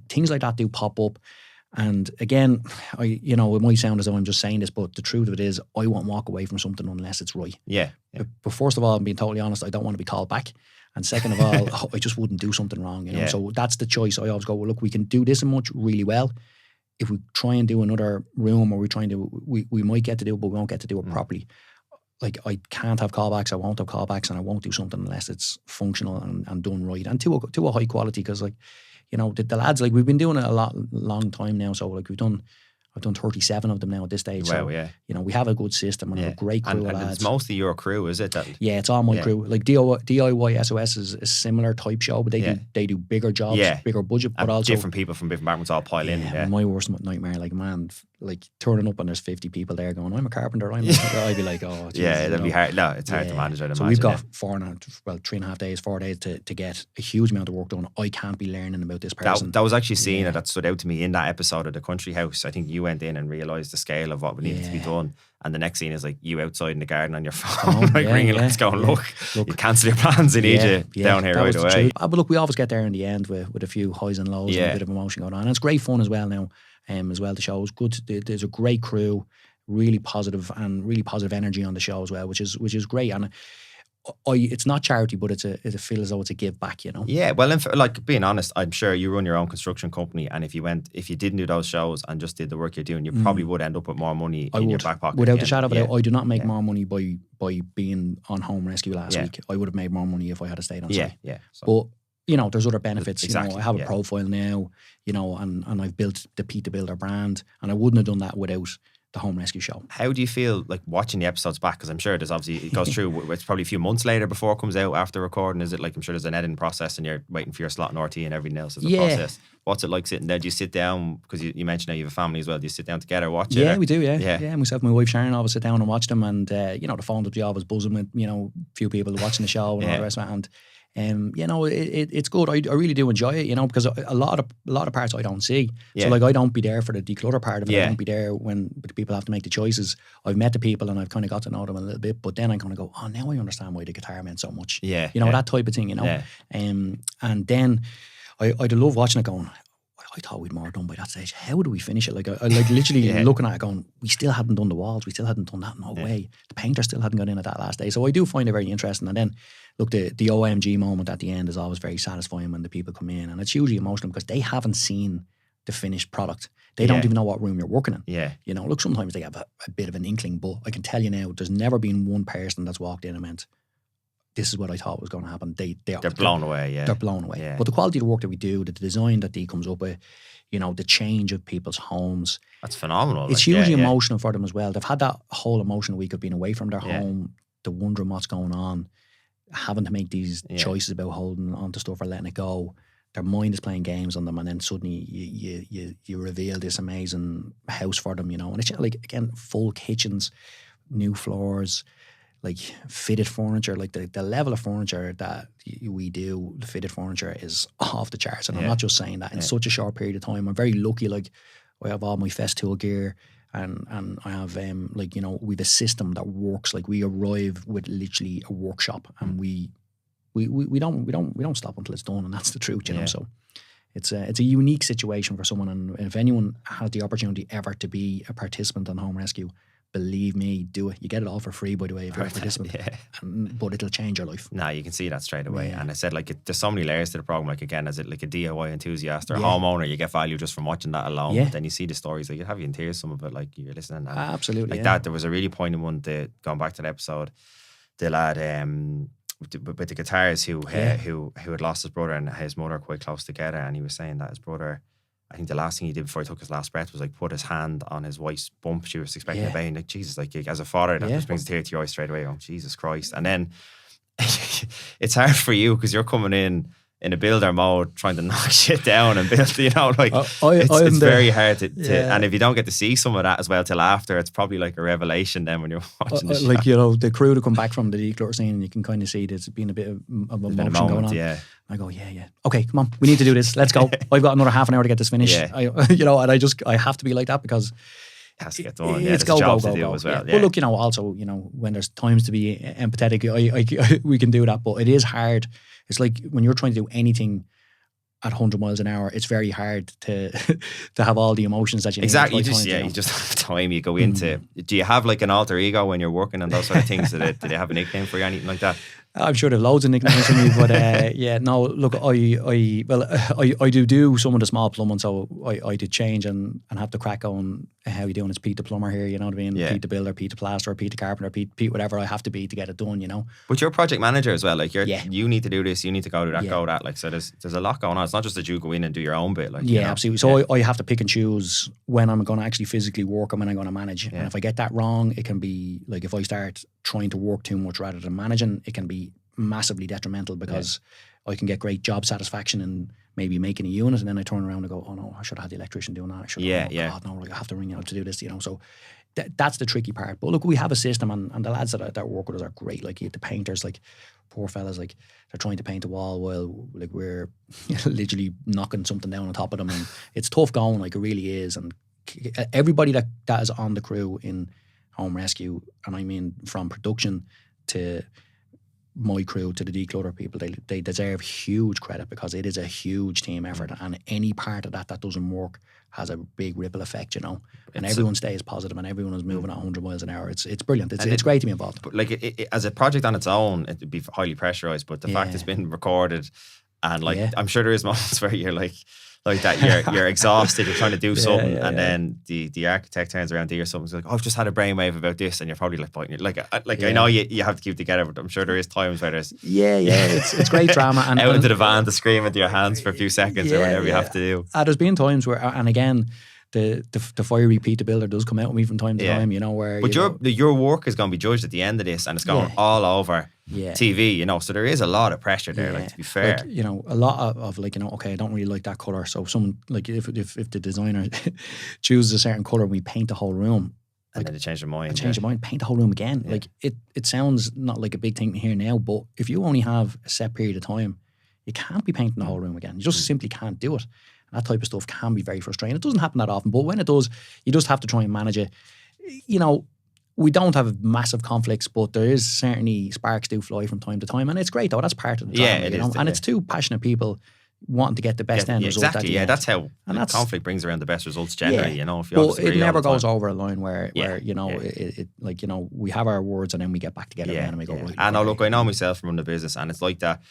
things like that do pop up. And again, you know, it might sound as though I'm just saying this, but the truth of it is, I won't walk away from something unless it's right. Yeah. But first of all, I'm being totally honest, I don't want to be called back. And second of all, I just wouldn't do something wrong, you know. So that's the choice. I always go, well, look, we can do this much really well. If we try and do another room, or we might get to do it, but we won't get to do it properly. Like, I can't have callbacks, I won't have callbacks, and I won't do something unless it's functional and done right, and to a high quality. Because, like, you know, the lads, like, we've been doing it long time now. So, like, I've done 37 of them now at this stage. Wow, so, you know, we have a good system and a great crew of lads. And it's mostly your crew, is it? It's all my crew. Like, DIY SOS is a similar type show, but they do bigger jobs, bigger budget, but also different people from different departments all pile in. My worst nightmare, like, man, like, turning up and there's 50 people there going, I'm a carpenter, I'd be like, oh, geez, that'd be hard. No, it's hard to manage. So we've got 3.5 days, 4 days to get a huge amount of work done. I can't be learning about this person. That was actually seeing that stood out to me in that episode of the country house. I think you you went in and realised the scale of what needed to be done. And the next scene is like you outside in the garden on your phone, like ringing, let's go and look, you cancel your plans, you need you down here right away. But look, we always get there in the end with a few highs and lows and a bit of emotion going on. And it's great fun as well now, as well. The show is good. There's a great crew, really positive energy on the show as well, which is great. And it's not charity, but it feels as though it's a give back, you know. Yeah, well, like being honest, I'm sure you run your own construction company, and if you didn't do those shows and just did the work you're doing, you probably would end up with more money in your back pocket. Without a shadow of a doubt, I do not make more money by being on home rescue last week. I would have made more money if I had stayed on site. So. But you know, there's other benefits. Exactly, you know, I have a profile now, you know, and I've built the Pete the Builder brand, and I wouldn't have done that without the home rescue show. How do you feel like watching the episodes back? Because I'm sure there's obviously, it goes through, it's probably a few months later before it comes out after recording. Is it like, I'm sure there's an editing process and you're waiting for your slot in RT and everything else as a process. What's it like sitting there? Do you sit down, because you mentioned how you have a family as well, do you sit down together, watch it? Yeah, we do, yeah. Myself and my wife Sharon always sit down and watch them, and you know, the phone would be always buzzing with, you know, a few people watching the show and all the rest of it. And you know, it's good. I really do enjoy it, you know, because a lot of parts I don't see. So like, I don't be there for the declutter part of it. I don't be there when the people have to make the choices. I've met the people and I've kind of got to know them a little bit, but then I kind of go, oh, now I understand why the guitar meant so much. You know, that type of thing, you know. And then I'd love watching it going, I thought we'd more done by that stage. How do we finish it? Like, I like literally looking at it going, we still hadn't done the walls. We still hadn't done that. No way. The painter still hadn't got in at that last day. So I do find it very interesting. And then, look, the OMG moment at the end is always very satisfying when the people come in. And it's hugely emotional because they haven't seen the finished product. They don't even know what room you're working in. You know, look, sometimes they have a bit of an inkling, but I can tell you now, there's never been one person that's walked in and went, this is what I thought was going to happen. They're blown away, They're blown away. But the quality of the work that we do, the design that Dee comes up with, you know, the change of people's homes. That's phenomenal. It's hugely emotional for them as well. They've had that whole emotional week of being away from their home, the wondering what's going on, having to make these choices about holding on to stuff or letting it go. Their mind is playing games on them, and then suddenly you reveal this amazing house for them, you know. And it's like, again, full kitchens, new floors, like fitted furniture, like the level of furniture that we do, the fitted furniture is off the charts. And I'm not just saying that in such a short period of time. I'm very lucky, like I have all my Festool gear and I have, like, you know, we have a system that works. Like, we arrive with literally a workshop and we don't stop until it's done, and that's the truth, you know. So it's a unique situation for someone, and if anyone has the opportunity ever to be a participant on Home Rescue, believe me, do it. You get it all for free, by the way, if you're a participant. But it'll change your life. Nah, you can see that straight away. And I said, like, there's so many layers to the program. Like, again, as it like a DIY enthusiast or a homeowner, you get value just from watching that alone. But then you see the stories, like, you have you in tears, some of it, like you're listening. And absolutely. Like that, there was a really poignant one, going back to the episode, the lad with the guitars who had lost his brother and his mother quite close together, and he was saying that his brother, I think the last thing he did before he took his last breath was like put his hand on his wife's bump. She was expecting a baby. Like, Jesus, like, as a father, that just brings a tear to your eyes straight away. Oh, Jesus Christ. And then it's hard for you because you're coming in a builder mode, trying to knock shit down and build, you know, like, it's very hard to and if you don't get to see some of that as well till after, it's probably like a revelation then when you're watching the show. Like, you know, the crew to come back from the declutter scene, and you can kind of see there's been a bit of emotion going on. I go, okay, come on, we need to do this, let's go. I've got another half an hour to get this finished. You know, and I have to be like that because it has to get done. It's go to do as well. But look, you know, also, you know, when there's times to be empathetic, we can do that, but it is hard. It's like when you're trying to do anything at 100 miles an hour, it's very hard to have all the emotions that you need. Exactly. You just have time. You go into. Do you have like an alter ego when you're working on those sort of things? Do they have a nickname for you or anything like that? I'm sure there's loads of nicknames for me, but no. Look, I do some of the small plumbing, so I did change and have to crack on. How you doing? It's Pete the plumber here, you know what I mean? Pete the builder, Pete the plasterer, Pete the carpenter, Pete whatever I have to be to get it done, you know. But you're a project manager as well. Like, you need to do this, you need to go do that, go that. Like, so there's a lot going on. It's not just that you go in and do your own bit. Like, you know? Absolutely. So I have to pick and choose when I'm going to actually physically work and when I'm going to manage. And if I get that wrong, it can be like, if I start trying to work too much rather than managing, it can be massively detrimental because I can get great job satisfaction and maybe making a unit, and then I turn around and go, oh no, I should have had the electrician doing that. I should God, no, like, I have to ring you to do this, you know. So that's the tricky part. But look, we have a system, and the lads that work with us are great. Like, the painters, like, poor fellas, like, they're trying to paint the wall while, like, we're literally knocking something down on top of them, and it's tough going, like, it really is. And everybody that is on the crew in home rescue, and I mean from production to my crew to the declutter people, they deserve huge credit, because it is a huge team effort, and any part of that doesn't work has a big ripple effect, you know. And everyone stays positive, and everyone is moving at 100 miles an hour. It's brilliant. It's great to be involved. But like as a project on its own, it'd be highly pressurized. But the fact it's been recorded, and like I'm sure there is moments where you're like that, you're exhausted, you're trying to do something, and then the architect turns around to you or something, like, oh, I've just had a brainwave about this, and you're probably like biting it. I know you have to keep it together, but I'm sure there is times where there's it's great drama, and out into the van to scream into your hands for a few seconds or whatever you have to do. There's been times where, and again, the fiery Pete the Builder does come out with me from time to time, you know, where. But your work is going to be judged at the end of this, and it's going all over TV, you know. So there is a lot of pressure there. Like, to be fair, like, you know, a lot of like, you know, okay, I don't really like that color. So someone like if the designer chooses a certain color, and we paint the whole room. And then they change their mind. Paint the whole room again. Like it sounds not like a big thing to hear now, but if you only have a set period of time, you can't be painting the whole room again. You just simply can't do it. That type of stuff can be very frustrating. It doesn't happen that often, but when it does, you just have to try and manage it. You know, we don't have massive conflicts, but there is certainly sparks do fly from time to time, and it's great though. That's part of the drama, you know? And it's two passionate people wanting to get the best end result. Exactly, that's how conflict brings around the best results generally, you know. If you it never goes over a line where you know, it like, you know, we have our words and then we get back together again and we go, right. And look, I know myself from running the business, and it's like that.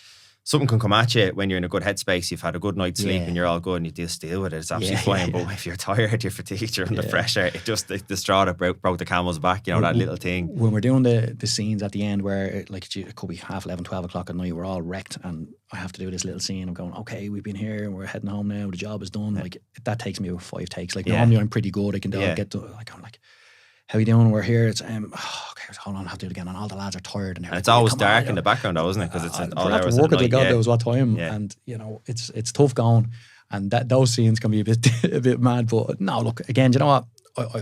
Something can come at you when you're in a good headspace, you've had a good night's sleep and you're all good and you just deal with it. It's absolutely fine. But if you're tired, you're fatigued, you're under pressure, it just, the straw that broke the camel's back, you know, that little thing. When we're doing the scenes at the end where it could be 11:30, 12 o'clock at night, we're all wrecked and I have to do this little scene. I'm going, okay, we've been here and we're heading home now, the job is done. Like, that takes me about 5 takes. Like, normally I'm pretty good. I can get to, like, I'm like, how you doing? We're here. It's okay, hold on, I'll have to do it again. And all the lads are tired and it's always dark in the background though, isn't it? Because it's all hours work of the night. God knows what time, and you know, it's tough going, and those scenes can be a bit mad. But no, look, again, do you know what?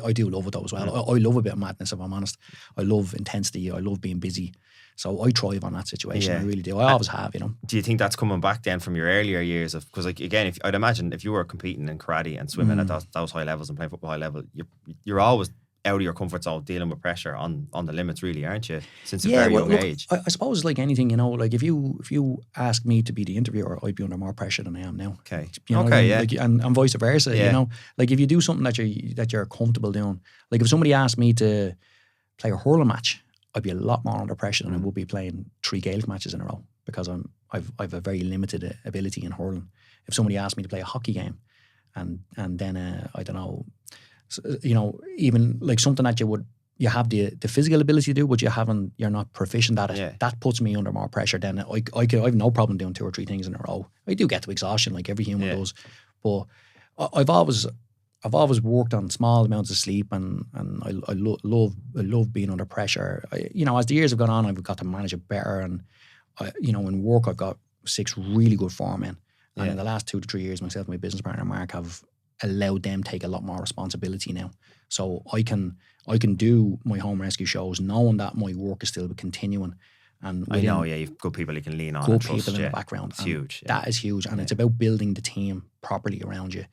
I do love it though as well. I love a bit of madness, if I'm honest. I love intensity. I love being busy. So I thrive on that situation. I really do. I always have, you know. Do you think that's coming back then from your earlier years of, because like again, I'd imagine if you were competing in karate and swimming at those high levels and playing football high level, you're always out of your comfort zone, dealing with pressure on the limits, really, aren't you? Since a very young age. I suppose, like anything, you know, like if you ask me to be the interviewer, I'd be under more pressure than I am now. Okay. You know, like, and vice versa. You know, like if you do something that you're comfortable doing, like if somebody asked me to play a hurling match, I'd be a lot more under pressure than I would be playing 3 Gaelic matches in a row, because I've a very limited ability in hurling. If somebody asked me to play a hockey game, and then I don't know. So, you know, even like something that you have the physical ability to do, but you're not proficient at it. Yeah. That puts me under more pressure. Then I have no problem doing 2 or 3 things in a row. I do get to exhaustion, like every human does, but I've always worked on small amounts of sleep, and I love being under pressure. You know, as the years have gone on, I've got to manage it better, and you know, in work I've got 6 really good foremen, and in the last 2 to 3 years, myself and my business partner Mark have allowed them take a lot more responsibility now. So I can do my home rescue shows knowing that my work is still continuing. And I know, you've good people you can lean on. Good people in the background. It's huge. That is huge. And it's about building the team properly around you.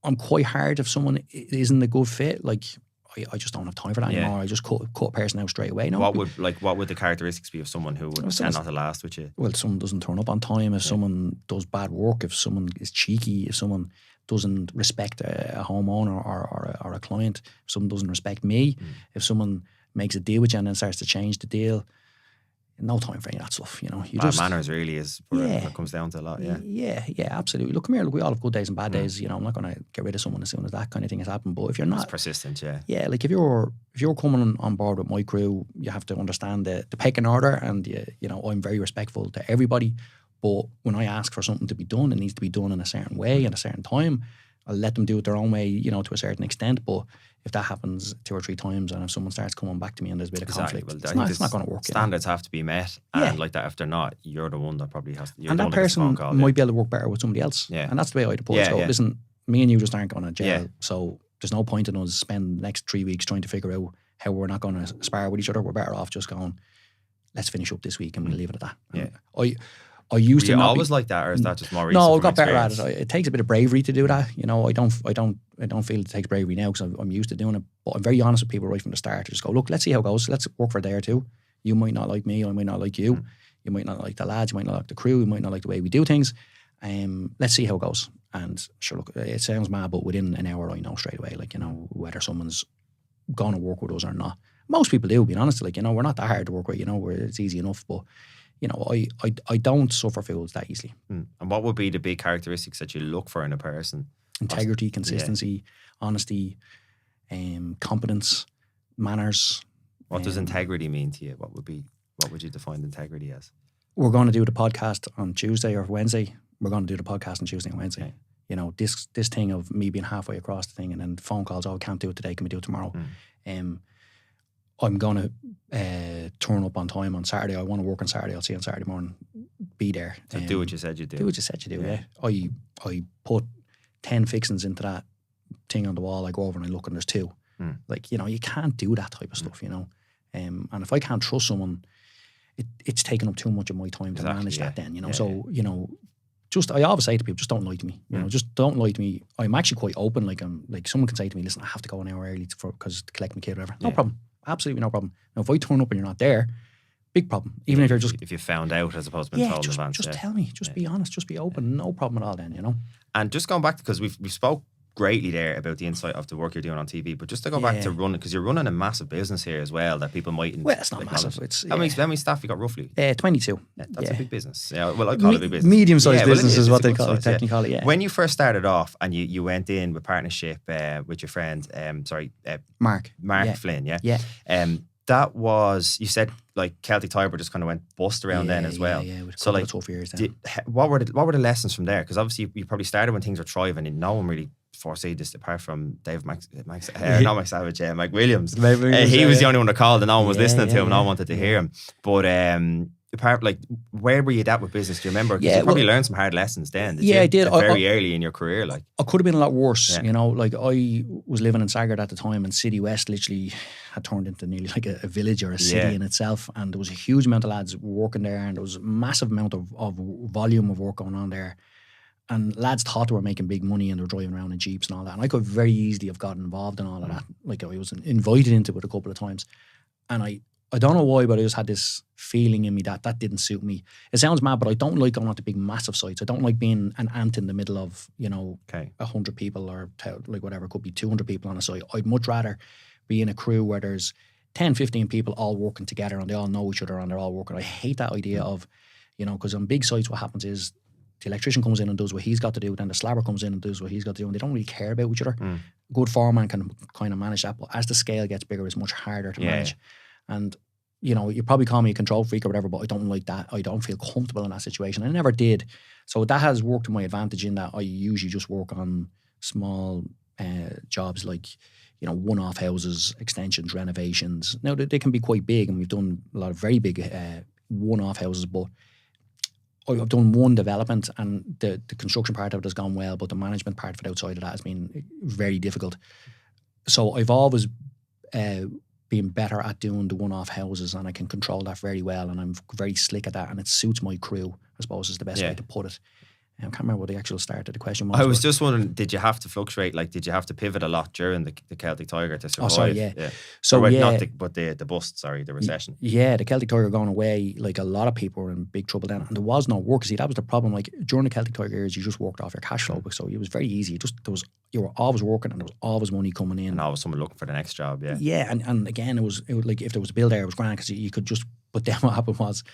I'm quite hard if someone isn't a good fit. Like, I just don't have time for that anymore. I just cut a person out straight away. No, what would the characteristics be of someone who would tend not to last with you? Well, someone doesn't turn up on time, if someone does bad work, if someone is cheeky, if someone doesn't respect a homeowner or a client, if someone doesn't respect me, if someone makes a deal with you and then starts to change the deal, no time for any of that stuff, you know. Manners really is what it comes down to a lot, Yeah, absolutely. Look, come here, we all have good days and bad days, you know. I'm not going to get rid of someone as soon as that kind of thing has happened, but if you're not... It's persistent, Yeah, like if you're coming on board with my crew, you have to understand the pecking order, and, you know, I'm very respectful to everybody, but when I ask for something to be done, it needs to be done in a certain way, at a certain time. I'll let them do it their own way, you know, to a certain extent, but if that happens 2 or 3 times, and if someone starts coming back to me and there's a bit of conflict, it's not going to work. Standards have to be met, and like that, if they're not, you're the one that probably has to. And that person might be able to work better with somebody else. Yeah. And that's the way I'd approach it. Listen, me and you just aren't going to jail, so there's no point in us spend the next 3 weeks trying to figure out how we're not going to spar with each other. We're better off just going, let's finish up this week and we'll leave it at that. I used Were to you not always be, like that, or is that just more recent? no, I from got better at experience? it. It takes a bit of bravery to do that. You know, I don't feel it takes bravery now because I'm used to doing it. But I'm very honest with people right from the start. I just go, look, let's see how it goes. Let's work for a day or two. You might not like me. I might not like you. You might not like the lads. You might not like the crew. You might not like the way we do things. Let's see how it goes. And sure, look, it sounds mad, but within an hour, I know straight away, like, you know, whether someone's going to work with us or not. Most people do, being honest. Like, you know, we're not that hard to work with. You know, it's easy enough. But you know, I don't suffer fools that easily. And what would be the big characteristics that you look for in a person? Integrity, consistency, honesty, competence, manners. What does integrity mean to you? What would you define integrity as? We're going to do the podcast on Tuesday or Wednesday. We're going to do the podcast on Tuesday and Wednesday. Okay. You know, this thing of me being halfway across the thing and then phone calls, oh, I can't do it today, can we do it tomorrow? I'm going to turn up on time on Saturday. I want to work on Saturday. I'll see you on Saturday morning. Be there. So do what you said you do. Do what you said you do, yeah. I put 10 fixings into that thing on the wall. I go over and I look and there's 2. Like, you know, you can't do that type of stuff, you know. And if I can't trust someone, it's taking up too much of my time to manage that then, you know. So, you know, I always say to people, just don't lie to me. You know, just don't lie to me. I'm actually quite open. Like, someone can say to me, listen, I have to go an hour early to collect my kid or whatever. No problem. Absolutely no problem. Now, if I turn up and you're not there, big problem. Even if you're just... If you found out as opposed to being told in advance. Just tell me. Just be honest. Just be open. No problem at all then, you know. And just going back, because we spoke greatly there about the insight of the work you're doing on TV, but just to go back to running, because you're running a massive business here as well that people mightn't... Well, it's not massive. It's, how many staff you got roughly? 22. That's a big business. Yeah, well, I call it a big business. Medium-sized business is what they call it, technically, yeah. When you first started off and you went in with partnership with your friend, Mark Flynn, Yeah. That was, you said, like, Celtic Tiber just kind of went bust around then as well. Yeah, with a couple of tough years then. What were the lessons from there? Because obviously you probably started when things were thriving and no one really foresaw this apart from Dave Mike Savage, Mike Williams. He was the only one that called and no one was listening to him, no one wanted to hear him. But apart, like, where were you at with business? Do you remember? Because you probably learned some hard lessons then. I did. Very early in your career, like. I could have been a lot worse, you know. Like, I was living in Sagard at the time, and City West literally had turned into nearly like a village or a city in itself. And there was a huge amount of lads working there, and there was a massive amount of volume of work going on there. And lads thought they were making big money and they were driving around in Jeeps and all that. And I could very easily have gotten involved in all of that. Like, I was invited into it a couple of times. And I don't know why, but I just had this feeling in me that didn't suit me. It sounds mad, but I don't like going on to big, massive sites. I don't like being an ant in the middle of, you know, 100 people or like whatever, it could be 200 people on a site. I'd much rather be in a crew where there's 10, 15 people all working together and they all know each other and they're all working. I hate that idea of, you know, because on big sites what happens is the electrician comes in and does what he's got to do, then the slabber comes in and does what he's got to do, and they don't really care about each other. Good foreman can kind of manage that, but as the scale gets bigger, it's much harder to manage. And, you know, you probably call me a control freak or whatever, but I don't like that. I don't feel comfortable in that situation. I never did. So that has worked to my advantage in that I usually just work on small jobs like, you know, one-off houses, extensions, renovations. Now, they can be quite big, and we've done a lot of very big one-off houses, but I've done one development and the construction part of it has gone well, but the management part of it outside of that has been very difficult. So I've always been better at doing the one-off houses, and I can control that very well, and I'm very slick at that, and it suits my crew, I suppose is the best way to put it. I can't remember what the actual start of the question was. I was just wondering, did you have to fluctuate? Like, did you have to pivot a lot during the Celtic Tiger to survive? Oh, sorry, yeah. So, the bust, the recession. Yeah, the Celtic Tiger going away, like, a lot of people were in big trouble then, and there was no work. See, that was the problem. Like, during the Celtic Tiger years, you just worked off your cash flow, so it was very easy. You were always working, and there was always money coming in. And always someone looking for the next job, Yeah, and again, it was like, if there was a bill there, it was grand, because you could just, but then what happened was,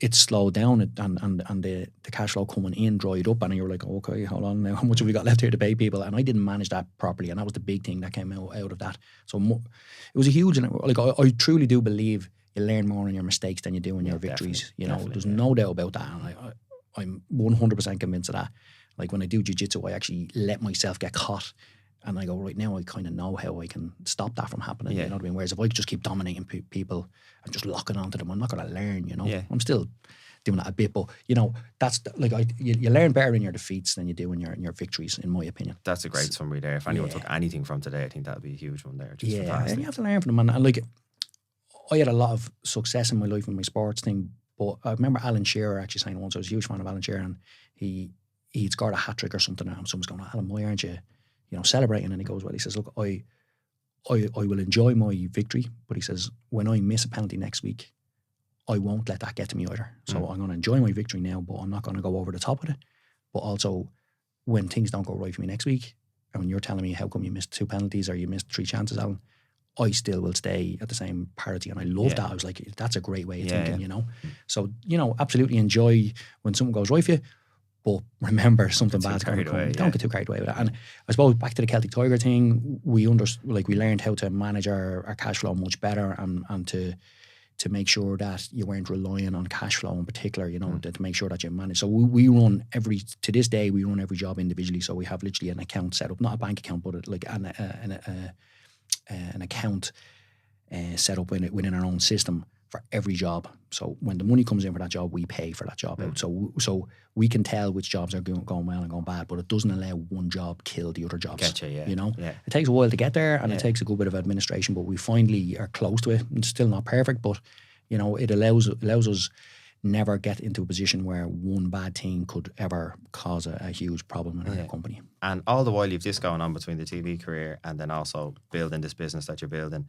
it slowed down and the cash flow coming in dried up, and you were like, okay, hold on now, how much have we got left here to pay people? And I didn't manage that properly, and that was the big thing that came out of that. So it was a huge, like, I truly do believe you learn more in your mistakes than you do in your victories. You know, there's no doubt about that, and I'm 100% convinced of that. Like, when I do jiu-jitsu, I actually let myself get caught, and I go, right now I kind of know how I can stop that from happening. You know what I mean? Whereas if I just keep dominating people and just locking onto them, I'm not going to learn, you know. I'm still doing that a bit, but, you know, that's you learn better in your defeats than you do in your victories, in my opinion. That's a great summary there. If anyone took anything from today, I think that would be a huge one there. Just fantastic. And you have to learn from them. And like, I had a lot of success in my life in my sports thing, But I remember Alan Shearer actually saying once, I was a huge fan of Alan Shearer, and he'd scored a hat-trick or something, and someone's going, Alan, why aren't you, celebrating? And he goes, well, he says, look, I will enjoy my victory, but he says, when I miss a penalty next week, I won't let that get to me either. So I'm going to enjoy my victory now, but I'm not going to go over the top with it. But also, when things don't go right for me next week, and when you're telling me how come you missed 2 penalties or you missed 3 chances, Alan, I still will stay at the same parity. And I love that. I was like, that's a great way of thinking, So, absolutely enjoy when something goes right for you, but remember something bad's going to come. Don't get too carried away with it. And I suppose back to the Celtic Tiger thing, we learned how to manage our cash flow much better, and to make sure that you weren't relying on cash flow in particular, to make sure that you manage. So we run to this day, we run every job individually. So we have literally an account set up, not a bank account, but like an account set up within our own system for every job. So when the money comes in for that job, we pay for that job out. So we can tell which jobs are going well and going bad, but it doesn't allow one job kill the other jobs. Gotcha, yeah. It takes a while to get there, and it takes a good bit of administration, but we finally are close to it. It's still not perfect, but it allows us never get into a position where one bad thing could ever cause a huge problem in our company. And all the while you've this going on between the TV career and then also building this business that you're building,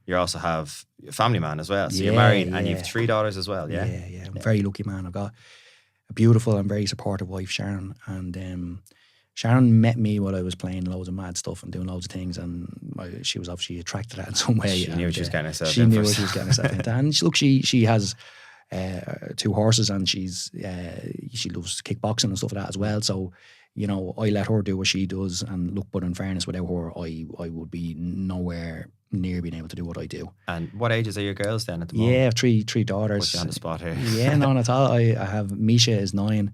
you also have a family man as well. So you're married and you've 3 daughters as well, yeah? Yeah. I'm a very lucky man. I've got a beautiful and very supportive wife, Sharon. And Sharon met me while I was playing loads of mad stuff and doing loads of things. And she was obviously attracted to that in some way. She knew what she was getting herself into. She knew what she was getting herself into. And she has 2 horses, and she loves kickboxing and stuff like that as well. So, I let her do what she does, and look, but in fairness, without her, I would be nowhere near being able to do what I do. And what ages are your girls then at the moment? Yeah, I have three daughters. Put you on the spot here. Yeah, no, not at all. I have Misha is 9,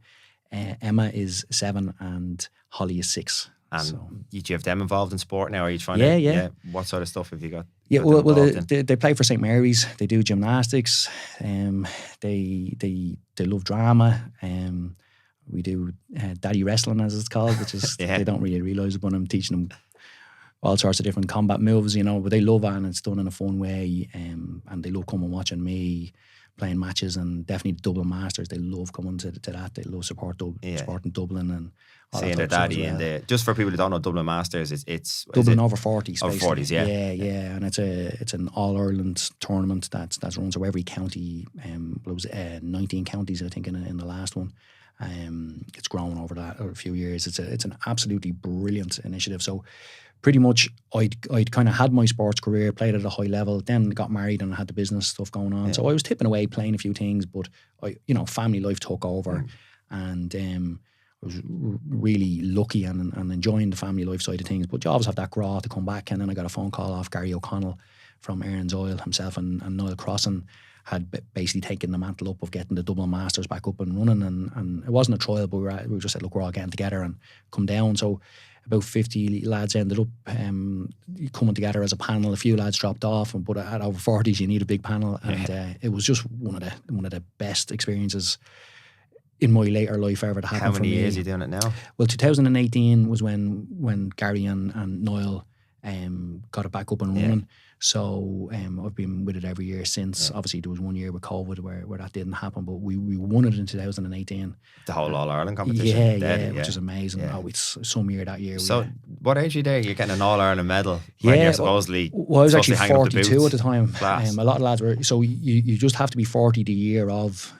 Emma is 7, and Holly is 6. And do you have them involved in sport now? Are you trying to? What sort of stuff have you got? Yeah, well, they play for St. Mary's. They do gymnastics. They love drama. We do daddy wrestling, as it's called, which is they don't really realise it, but I'm teaching them all sorts of different combat moves, but they love it, and it's done in a fun way. And they love coming watching me playing matches, and definitely the Dublin Masters. They love coming to that. They love supporting Dublin and all seeing that their daddy well. in the. Just for people who don't know, Dublin Masters, it's Dublin over 40s. Over 40s, yeah, and it's an All Ireland tournament that's run. So every county, there was 19 counties, I think, in the last one. It's grown over a few years. It's an absolutely brilliant initiative. So pretty much I'd kind of had my sports career, played at a high level, then got married and had the business stuff going on. So I was tipping away playing a few things, but family life took over, and I was really lucky and enjoying the family life side of things. But you always have that graw to come back, and then I got a phone call off Gary O'Connell from Aaron's Oil himself, and Niall Crossan had basically taken the mantle up of getting the Dublin Masters back up and running, and it wasn't a trial, but we just said, look, we're all getting together and come down. So about 50 lads ended up coming together as a panel. A few lads dropped off, but at over 40s you need a big panel, and it was just one of the best experiences in my later life ever to happen. How many years are you doing it now? Well, 2018 was when Gary and Niall got it back up and running. So I've been with it every year since. Obviously, there was 1 year with COVID where that didn't happen, but we won it in 2018. The whole All-Ireland competition? Which is amazing. It's some year that year. So what age are you there? You're getting an All-Ireland medal. Yeah. You're supposedly... Well, I was actually 42 at the time. Class. A lot of lads were... So you just have to be 40 the year of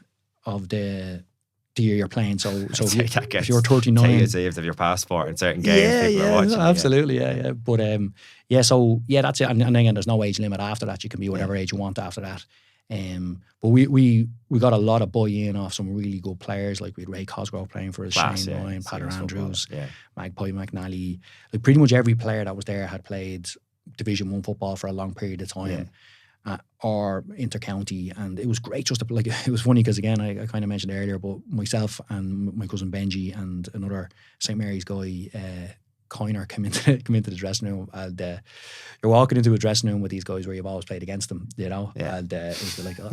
the year you're playing. So if you're 39, take it saved of your passport in certain games. People are watching, absolutely, But that's it. And again, there's no age limit after that. You can be whatever age you want after that. But we got a lot of buy-in off some really good players. Like we had Ray Cosgrove playing for us, Shane Ryan, Pater Andrews, Magpie McNally. Like pretty much every player that was there had played Division 1 football for a long period of time. Or inter-county, and it was great just to, it was funny because again I kind of mentioned earlier, but myself and my cousin Benji and another St. Mary's guy, Coiner, come into the dressing room, and you're walking into a dressing room with these guys where you've always played against them, and it was like, how's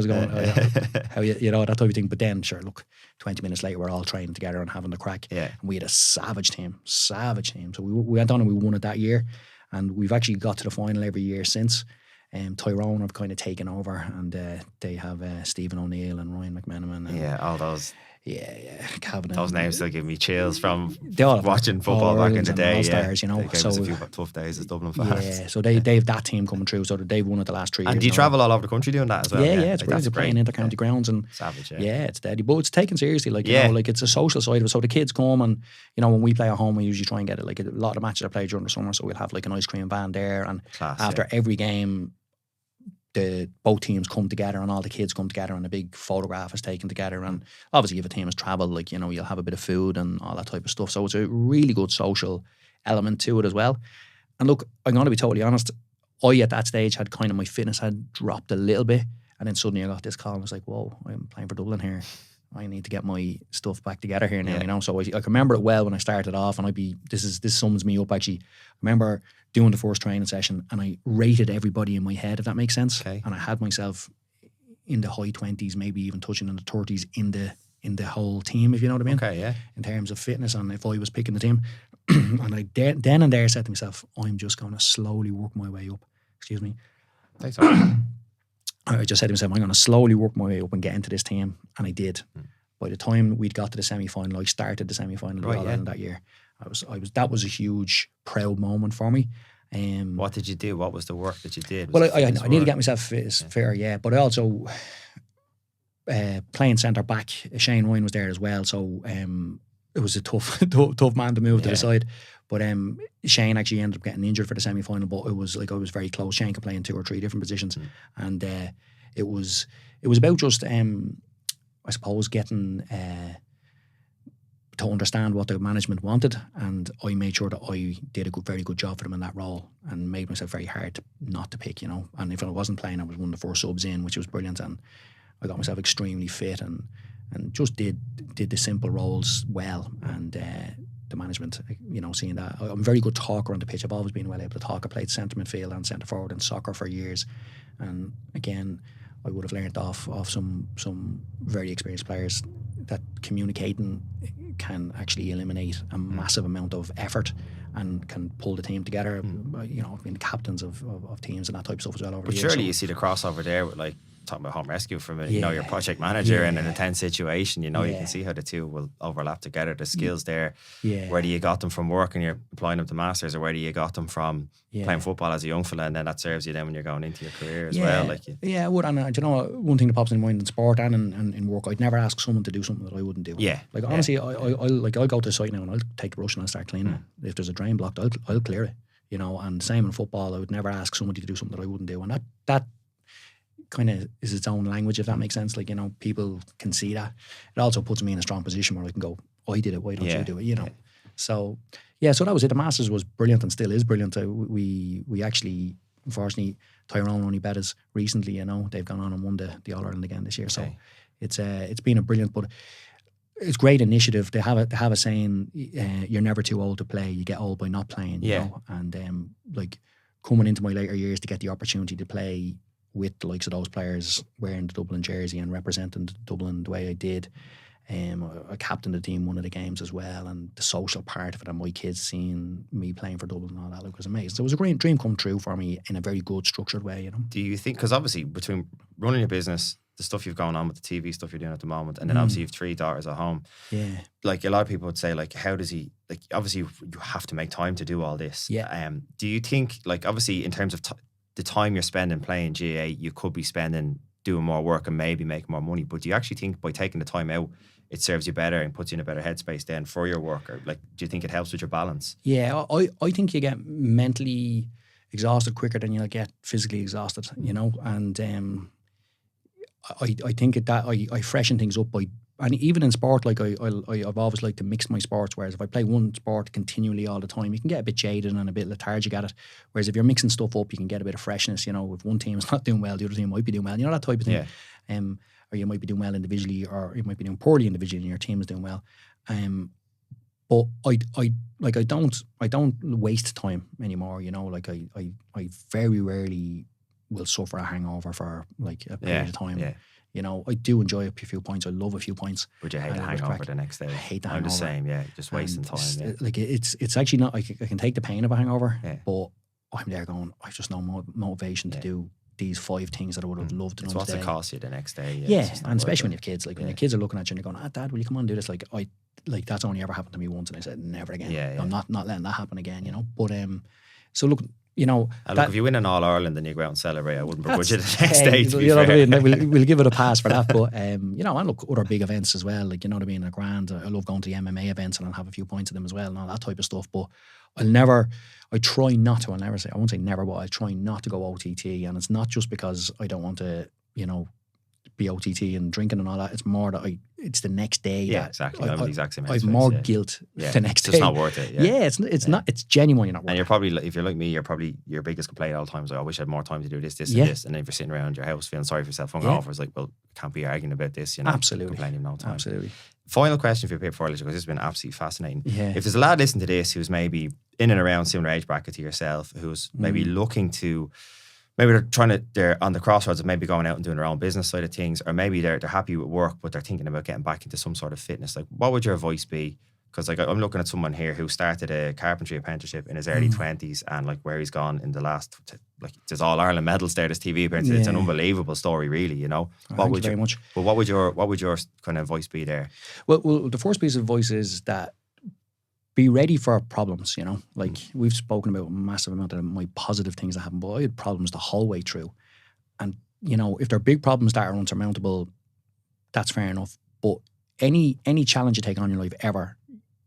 it going, that type of thing. But then sure, look, 20 minutes later we're all training together and having the crack, and we had a savage team. So we went on and we won it that year. And we've actually got to the final every year since. Tyrone have kind of taken over, and they have Stephen O'Neill and Ryan McMenamin. And, all those. Yeah, Cavan. Those names still give me chills from all watching football back in the day. All-stars, They gave us a few tough days as Dublin fans. Yeah, so they've that team coming through. So they've won it the last 3 years. And do you travel all over the country doing that as well? Yeah, it's brilliant. They're playing inter-county grounds, and savage. Yeah, it's deadly, but it's taken seriously. Like you know, like it's a social side of it. So the kids come, and you know, when we play at home, we usually try and get it. Like a lot of matches I play during the summer, so we'll have like an ice cream van there, and after every game, both teams come together and all the kids come together and a big photograph is taken together, and obviously if a team has travelled, like you know, you'll have a bit of food and all that type of stuff, so it's a really good social element to it as well. And look, I'm going to be totally honest, I at that stage had kind of, my fitness had dropped a little bit, and then suddenly I got this call and I was like, whoa, I'm playing for Dublin here, I need to get my stuff back together here now, you know. So I can remember it well when I started off, and this sums me up actually. I remember doing the first training session and I rated everybody in my head, if that makes sense. Okay. And I had myself in the high 20s, maybe even touching in the 30s in the whole team, if you know what I mean. Okay, yeah. In terms of fitness, and if I was picking the team. And I then and there said to myself, I'm just going to slowly work my way up. Excuse me. Thanks. I just said to myself, I'm going to slowly work my way up and get into this team. And I did. By the time we'd got to the semi-final, I started the semi-final of Ireland that year. That was a huge, proud moment for me. What did you do? What was the work that you did? Well, I need to get myself fitter, yeah. But I also, playing centre back, Shane Ryan was there as well. So it was a tough man to move to the side. But Shane actually ended up getting injured for the semi-final. But it was like I was very close. Shane could play in 2 or 3 different positions, and it was about just I suppose getting to understand what the management wanted, and I made sure that I did a very good job for them in that role, and made myself very hard not to pick, you know. And if I wasn't playing, I was one of the 4 subs in, which was brilliant, and I got myself extremely fit and just did the simple roles well. And the management, you know, seeing that I'm a very good talker on the pitch. I've always been well able to talk. I played centre midfield and centre forward in soccer for years, and again, I would have learned off some very experienced players that communicating can actually eliminate a massive amount of effort and can pull the team together. You know, I've been the captains of teams and that type of stuff as well over the years. But surely you see the crossover there with, like, talking about home rescue from you know, your project manager in an intense situation, you know, you can see how the two will overlap together, the skills there. Whether you got them from work and you're applying them to masters, or whether you got them from playing football as a young fella, and then that serves you then when you're going into your career as well. Like, I would. And do you know, one thing that pops in mind in sport and in work, I'd never ask someone to do something that I wouldn't do. Like honestly, I'll go to the site now and I'll take the brush and I'll start cleaning. If there's a drain blocked, I'll clear it, you know. And same in football, I would never ask somebody to do something that I wouldn't do. And that kind of is its own language, if that makes sense. Like, you know, people can see that. It also puts me in a strong position where I can go, I did it, why don't you do it, you know. So so that was it. The Masters was brilliant and still is brilliant. We actually, unfortunately, Tyrone only bet us recently, you know. They've gone on and won the All-Ireland again this year. So it's been a brilliant, but it's great initiative. They have a saying, you're never too old to play, you get old by not playing, you know. And like coming into my later years to get the opportunity to play with the likes of those players, wearing the Dublin jersey and representing Dublin the way I did. I captained the team one of the games as well, and the social part of it, and my kids seeing me playing for Dublin and all that, was amazing. So it was a great dream come true for me in a very good, structured way, you know. Do you think, because obviously between running your business, the stuff you've going on with the TV stuff you're doing at the moment, and then obviously you have 3 daughters at home. Like, a lot of people would say, like, how does he, like, obviously you have to make time to do all this. Do you think, like, obviously in terms of the time you're spending playing GAA, you could be spending doing more work and maybe making more money, but do you actually think by taking the time out, it serves you better and puts you in a better headspace then for your work? Or, like, do you think it helps with your balance? I think you get mentally exhausted quicker than you'll get physically exhausted, you know. And I think that I freshen things up by, and even in sport, like I've always liked to mix my sports, whereas if I play one sport continually all the time, you can get a bit jaded and a bit lethargic at it. Whereas if you're mixing stuff up, you can get a bit of freshness, you know. If one team is not doing well, the other team might be doing well, you know, that type of thing. Or you might be doing well individually, or you might be doing poorly individually and your team is doing well. But I don't waste time anymore, you know. Like I very rarely will suffer a hangover for like a period of time. You know, I do enjoy a few pints. I love a few pints. Would you hate the hangover the next day? I hate the hangover. I'm the same, just wasting time. Like it's actually not. I can take the pain of a hangover, but I'm there going, I've just no motivation to do these 5 things that I would have loved to It's know what's today. it cost you the next day. Yeah, and especially when you have kids. Like when your kids are looking at you and you're going, Dad, will you come on and do this? Like that's only ever happened to me once, and I said never again. Yeah. I'm not letting that happen again. You know. But so look, you know, look, if you win an All Ireland and you go out and celebrate, I wouldn't begrudge you the next day. To be you know fair. what I mean? We'll give it a pass for that. But you know, and look, other big events as well. Like, you know what I mean? A grand. I love going to the MMA events and I'll have a few points of them as well and all that type of stuff. But I try not to. I won't say never, but I try not to go OTT. And it's not just because I don't want to, you know, be OTT and drinking and all that. It's more that it's the next day. Yeah, exactly. I'm the exact same. I have more guilt the next day. It's not worth it. Yeah, it's not. It's genuinely not worth it. And you're probably, if you're like me, you're probably your biggest complaint all the time is, I wish I had more time to do this, and this. And then if you're sitting around your house feeling sorry for yourself, it's like, well, can't be arguing about this. You know, absolutely, complaining no time. Absolutely. Final question for you before I let you go, because this has been absolutely fascinating. Yeah. If there's a lad listening to this who's maybe in and around similar age bracket to yourself, who's maybe looking to, maybe they're on the crossroads of maybe going out and doing their own business side of things, or maybe they're happy with work, but they're thinking about getting back into some sort of fitness. Like, what would your advice be? Because like I'm looking at someone here who started a carpentry apprenticeship in his early 20s, and like where he's gone in the last, like there's All Ireland medals there, there's TV appearances. It's an unbelievable story, really. You know, Thank you very much. But what would your kind of advice be there? Well, the first piece of advice is that be ready for problems. You know, like we've spoken about a massive amount of my positive things that happen, but I had problems the whole way through. And you know, if they're big problems that are unsurmountable, that's fair enough. But any challenge you take on in your life ever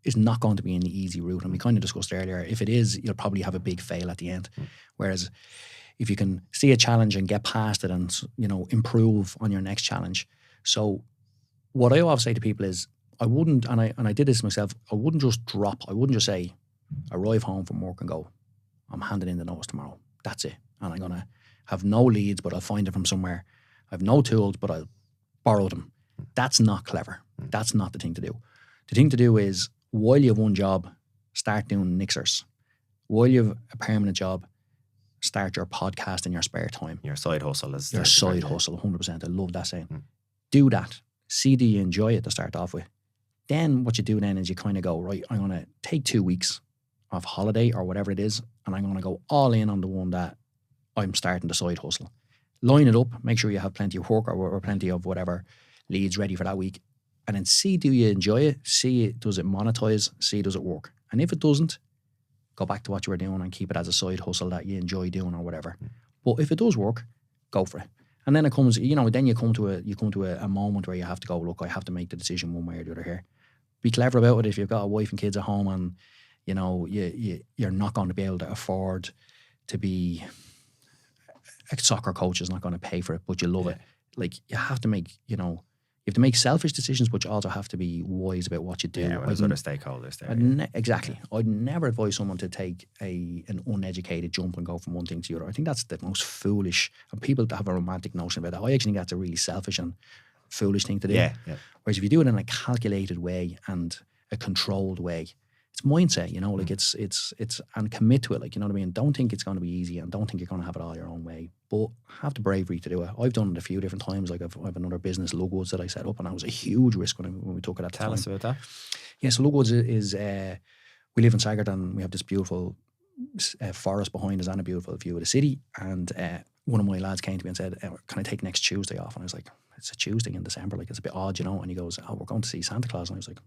is not going to be in the easy route. And we kind of discussed earlier, if it is, you'll probably have a big fail at the end. Whereas if you can see a challenge and get past it and, you know, improve on your next challenge. So what I always say to people is, I wouldn't, and I did this myself, I wouldn't just say, arrive home from work and go, I'm handing in the notice tomorrow. That's it. And I'm going to have no leads, but I'll find it from somewhere. I have no tools, but I'll borrow them. That's not clever. That's not the thing to do. The thing to do is, while you have one job, start doing nixers. While you have a permanent job, start your podcast in your spare time. Your side hustle is your side hustle, 100%. I love that saying. Do that. See, do you enjoy it to start off with? Then what you do then is you kind of go, right, I'm going to take 2 weeks of holiday or whatever it is, and I'm going to go all in on the one that I'm starting the side hustle. Line it up, make sure you have plenty of work or plenty of whatever leads ready for that week. And then see, do you enjoy it? See, does it monetize? See, does it work? And if it doesn't, go back to what you were doing and keep it as a side hustle that you enjoy doing or whatever. But if it does work, go for it. And then it comes, you know, then you come to a moment where you have to go, look, I have to make the decision one way or the other here. Be clever about it. If you've got a wife and kids at home and, you know, you're not going to be able to afford to be a soccer coach is not going to pay for it, but you love it. Like, you have to make, you know, you have to make selfish decisions, but you also have to be wise about what you do. Yeah, when there's other stakeholders there. Exactly. I'd never advise someone to take an uneducated jump and go from one thing to the other. I think that's the most foolish, and people have a romantic notion about that. I actually think that's a really selfish and foolish thing to do. Yeah. Whereas if you do it in a calculated way and a controlled way, it's mindset, you know, like it's and commit to it, like, you know what I mean? Don't think it's going to be easy and don't think you're going to have it all your own way, but have the bravery to do it. I've done it a few different times. Like I've another business, Lugwoods, that I set up, and that was a huge risk when we took it at the time. Tell us about that. Yeah, so Lugwoods is, we live in Sagard and we have this beautiful forest behind us and a beautiful view of the city. And one of my lads came to me and said, can I take next Tuesday off? And I was like, it's a Tuesday in December, like it's a bit odd, you know? And he goes, oh, we're going to see Santa Claus. And I was like,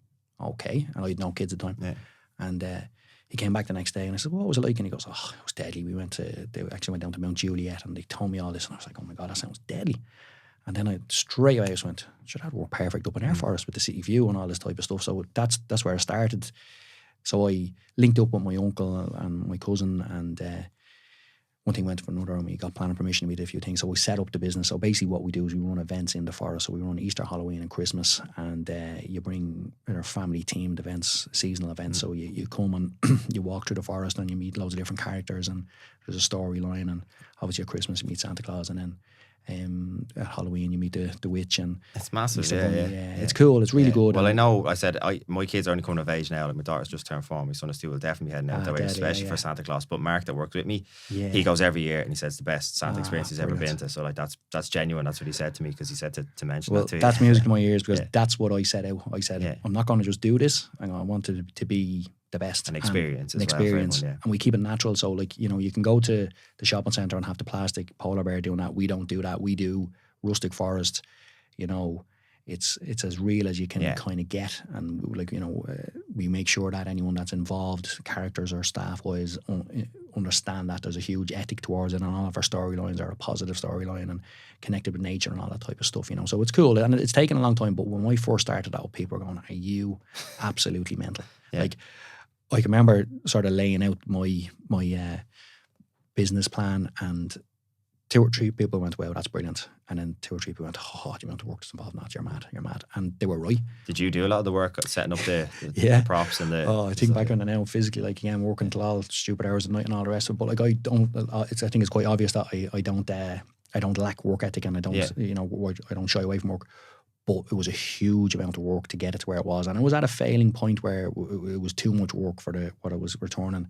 okay. And I had no kids at the time. Yeah. And he came back the next day and I said, what was it like? And he goes, oh, it was deadly. They actually went down to Mount Juliet and they told me all this. And I was like, oh my God, that sounds deadly. And then I straight away just went, sure, that'd work perfect up in our forest with the city view and all this type of stuff. So that's where I started. So I linked up with my uncle and my cousin, and one thing went for another, and we got planning permission. We did a few things. So we set up the business. So basically what we do is we run events in the forest. So we run Easter, Halloween and Christmas, and you bring family themed events, seasonal events. So you come and you walk through the forest and you meet loads of different characters, and there's a storyline. And obviously at Christmas you meet Santa Claus, and then at Halloween you meet the witch, and it's massive. It's cool. It's really good. Well, I know. I said my kids are only coming of age now. Like my daughter's just turned 4. My son is 2. Will definitely be heading out that way, especially for Santa Claus. But Mark, that works with me, he goes every year, and he says the best Santa experience he's ever been to. So like that's genuine. That's what he said to me, because he said to mention that to you. That's music to my ears, because that's what I set out. I said I'm not going to just do this. I want it to be the best. And experience and as well for experience. everyone, yeah. And we keep it natural. So like, you know, you can go to the shopping centre and have the plastic polar bear doing that. We don't do that. We do rustic forest. You know, it's as real as you can kind of get. And like, you know, we make sure that anyone that's involved, characters or staff-wise, understand that there's a huge ethic towards it, and all of our storylines are a positive storyline and connected with nature and all that type of stuff, you know. So it's cool, and it's taken a long time, but when I first started out, people were going, are you absolutely mental? Like, I can remember sort of laying out my business plan, and 2 or 3 people went, wow, that's brilliant. And then 2 or 3 people went, oh, the amount of work that's involved in that, you're mad. And they were right. Did you do a lot of the work setting up the props and the... Oh, I think back on it now, physically, like, again, working till all stupid hours at night and all the rest of it. But like, I think it's quite obvious that I don't lack work ethic, and I don't, you know, I don't shy away from work. But it was a huge amount of work to get it to where it was. And it was at a failing point where it was too much work for what I was returning.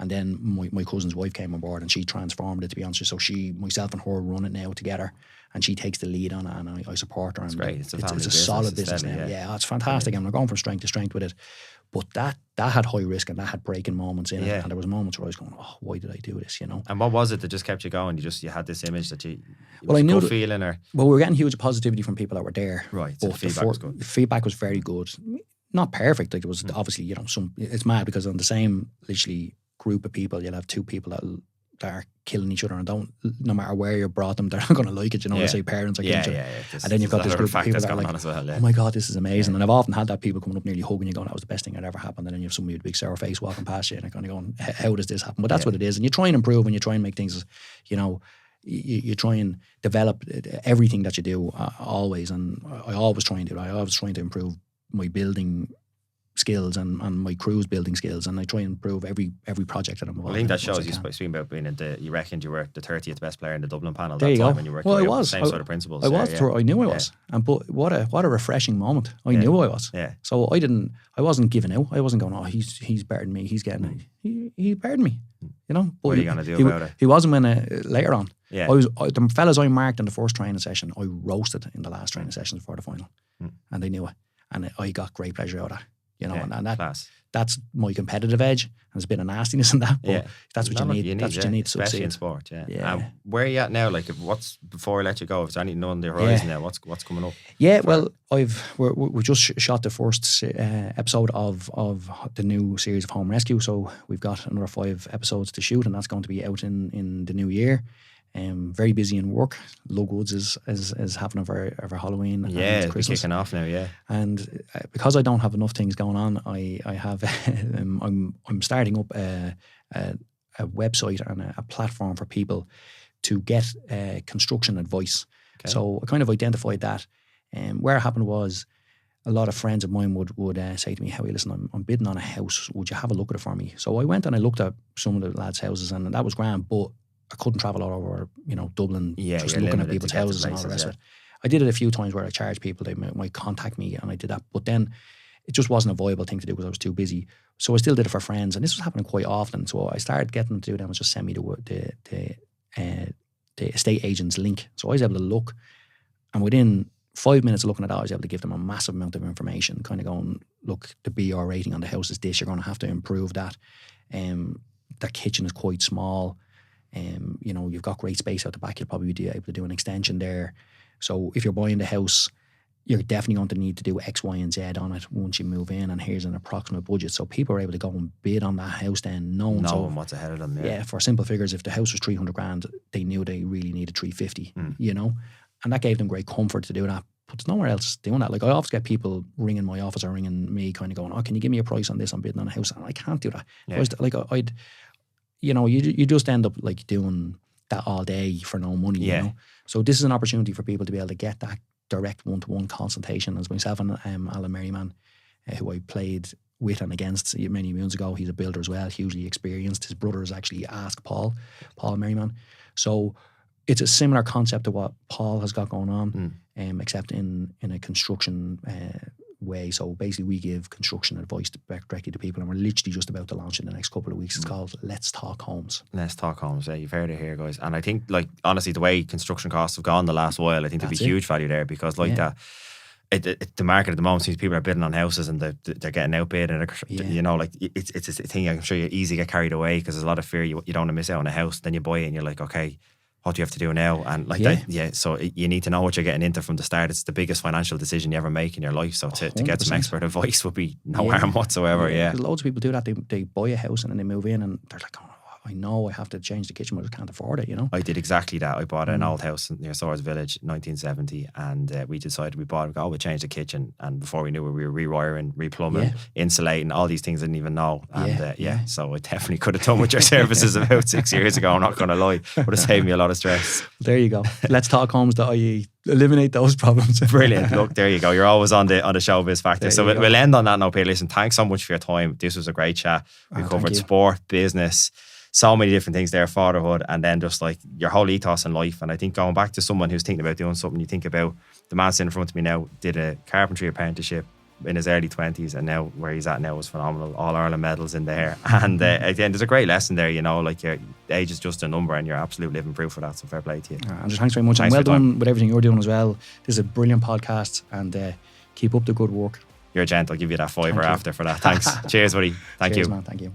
And then my cousin's wife came on board, and she transformed it, to be honest. So myself and her run it now together, and she takes the lead on it, and I support her. It's and great. It's a solid business now. Yeah, it's fantastic. And we're going from strength to strength with it. But that had high risk, and that had breaking moments in it. And there was moments where I was going, oh, why did I do this, you know? And what was it that just kept you going? You had this image that you I knew feeling, or... Well, we were getting huge positivity from people that were there. Right, so the feedback was good. The feedback was very good. Not perfect. Like, it was obviously, you know, it's mad because on the same literally group of people, you'll have 2 people that are killing each other, and no matter where you brought them, they're not going to like it, you know. They say parents are killing each other. And then you've got this group of people that are like, oh my God, this is amazing. And I've often had that people coming up nearly hugging you, going, that was the best thing that ever happened. And then you have somebody with a big sour face walking past you, and they're kind of going, how does this happen? But that's what it is. And you try and improve, and you try and make things, you know, you try and develop everything that you do always. And I always try and do it. I always trying to improve my building skills and my crew's building skills, and I try and improve every project that I'm involved in. I think that shows you speaking about being you reckoned you were the 30th best player in the Dublin panel there that you time go. when you were I was. Same sort of principles. I was. I knew I was. And but what a refreshing moment. I knew I was. Yeah. So I wasn't giving out. I wasn't going, oh, he's better than me. He's getting it. He's better than me. You know. But what are you going to do about it? He wasn't when later on. Yeah. The fellas I marked in the first training session, I roasted in the last training session before the final, and they knew it, and I got great pleasure out of that. You know, and that's my competitive edge. There's a bit of nastiness in that, but that's what you need. That's what you need to especially succeed in sport. Yeah. Where are you at now? Like, before I let you go, if there's anything on the horizon now, what's coming up? Yeah, well, we just shot the first episode of the new series of Home Rescue, so we've got another 5 episodes to shoot, and that's going to be out in the new year. Very busy in work. Lugwoods is having over Halloween. Yeah, and Christmas. It's kicking off now. Yeah, and because I don't have enough things going on, I have I'm starting up a website and a platform for people to get construction advice. Okay. So I kind of identified that. Where it happened was, a lot of friends of mine would say to me, Howie, listen, I'm bidding on a house. Would you have a look at it for me? So I went and I looked at some of the lads' houses, and that was grand, but I couldn't travel all over, you know, Dublin, just looking at people's houses and all the rest of it. I did it a few times where I charged people, they might contact me, and I did that. But then it just wasn't a viable thing to do because I was too busy. So I still did it for friends, and this was happening quite often. So I started getting them to do them, was just send me the estate agent's link. So I was able to look, and within 5 minutes of looking at that, I was able to give them a massive amount of information, kind of going, look, the BR rating on the house is this, you're going to have to improve that. That kitchen is quite small. You know, you've got great space out the back, you'll probably be able to do an extension there. So if you're buying the house, you're definitely going to need to do X, Y, and Z on it once you move in, and here's an approximate budget. So people are able to go and bid on that house then, knowing what's ahead of them. Yeah, for simple figures, if the house was 300 grand, they knew they really needed 350, you know, and that gave them great comfort to do that. But there's nowhere else doing that. Like, I often get people ringing my office or ringing me kind of going, oh, can you give me a price on this? I'm bidding on a house. And I can't do that. Yeah. You know, you just end up like doing that all day for no money, you know. So this is an opportunity for people to be able to get that direct one-to-one consultation. As myself and Alan Merriman, who I played with and against many moons ago, he's a builder as well, hugely experienced. His brother is actually Ask Paul Merriman. So it's a similar concept to what Paul has got going on, except in a construction way. So basically we give construction advice directly to people, and we're literally just about to launch in the next couple of weeks. It's called Let's Talk Homes. Let's Talk Homes. Yeah, you've heard it here, guys. And I think, like, honestly, the way construction costs have gone the last while, I think there'd be huge value there, because that the market at the moment seems people are bidding on houses and they're getting outbid, and you know, like it's a thing. I'm sure you easily get carried away because there's a lot of fear you don't want to miss out on a house. Then you buy it and you're like, okay, what do you have to do now? And like that, so you need to know what you're getting into from the start. It's the biggest financial decision you ever make in your life. So to get some expert advice would be no harm whatsoever. Yeah. Loads of people do that. They buy a house and then they move in and they're like, oh, I know I have to change the kitchen, but I can't afford it, you know? I did exactly that. I bought an old house near Swords Village, 1970, and we decided we'll change the kitchen. And before we knew it, we were rewiring, replumbing, insulating, all these things I didn't even know. And so I definitely could have done with your services about 6 years ago, I'm not going to lie. Would have saved me a lot of stress. There you go. Let's talk homes.ie. Eliminate those problems. Brilliant. Look, there you go. You're always on the showbiz factor. So we'll end on that note, Peter. Listen, thanks so much for your time. This was a great chat. We covered sport, business, so many different things there, fatherhood, and then just like your whole ethos in life. And I think going back to someone who's thinking about doing something, you think about the man sitting in front of me now, did a carpentry apprenticeship in his early 20s, and now where he's at now is phenomenal. All Ireland medals in there. And again, there's a great lesson there, you know, like your age is just a number and you're absolute living proof for that. So fair play to you. Andrew, thanks very much. And well done with everything you're doing as well. This is a brilliant podcast, and keep up the good work. You're a gent. I'll give you that fiver after for that. Thanks. Cheers, buddy. Thank you. Man. Thank you.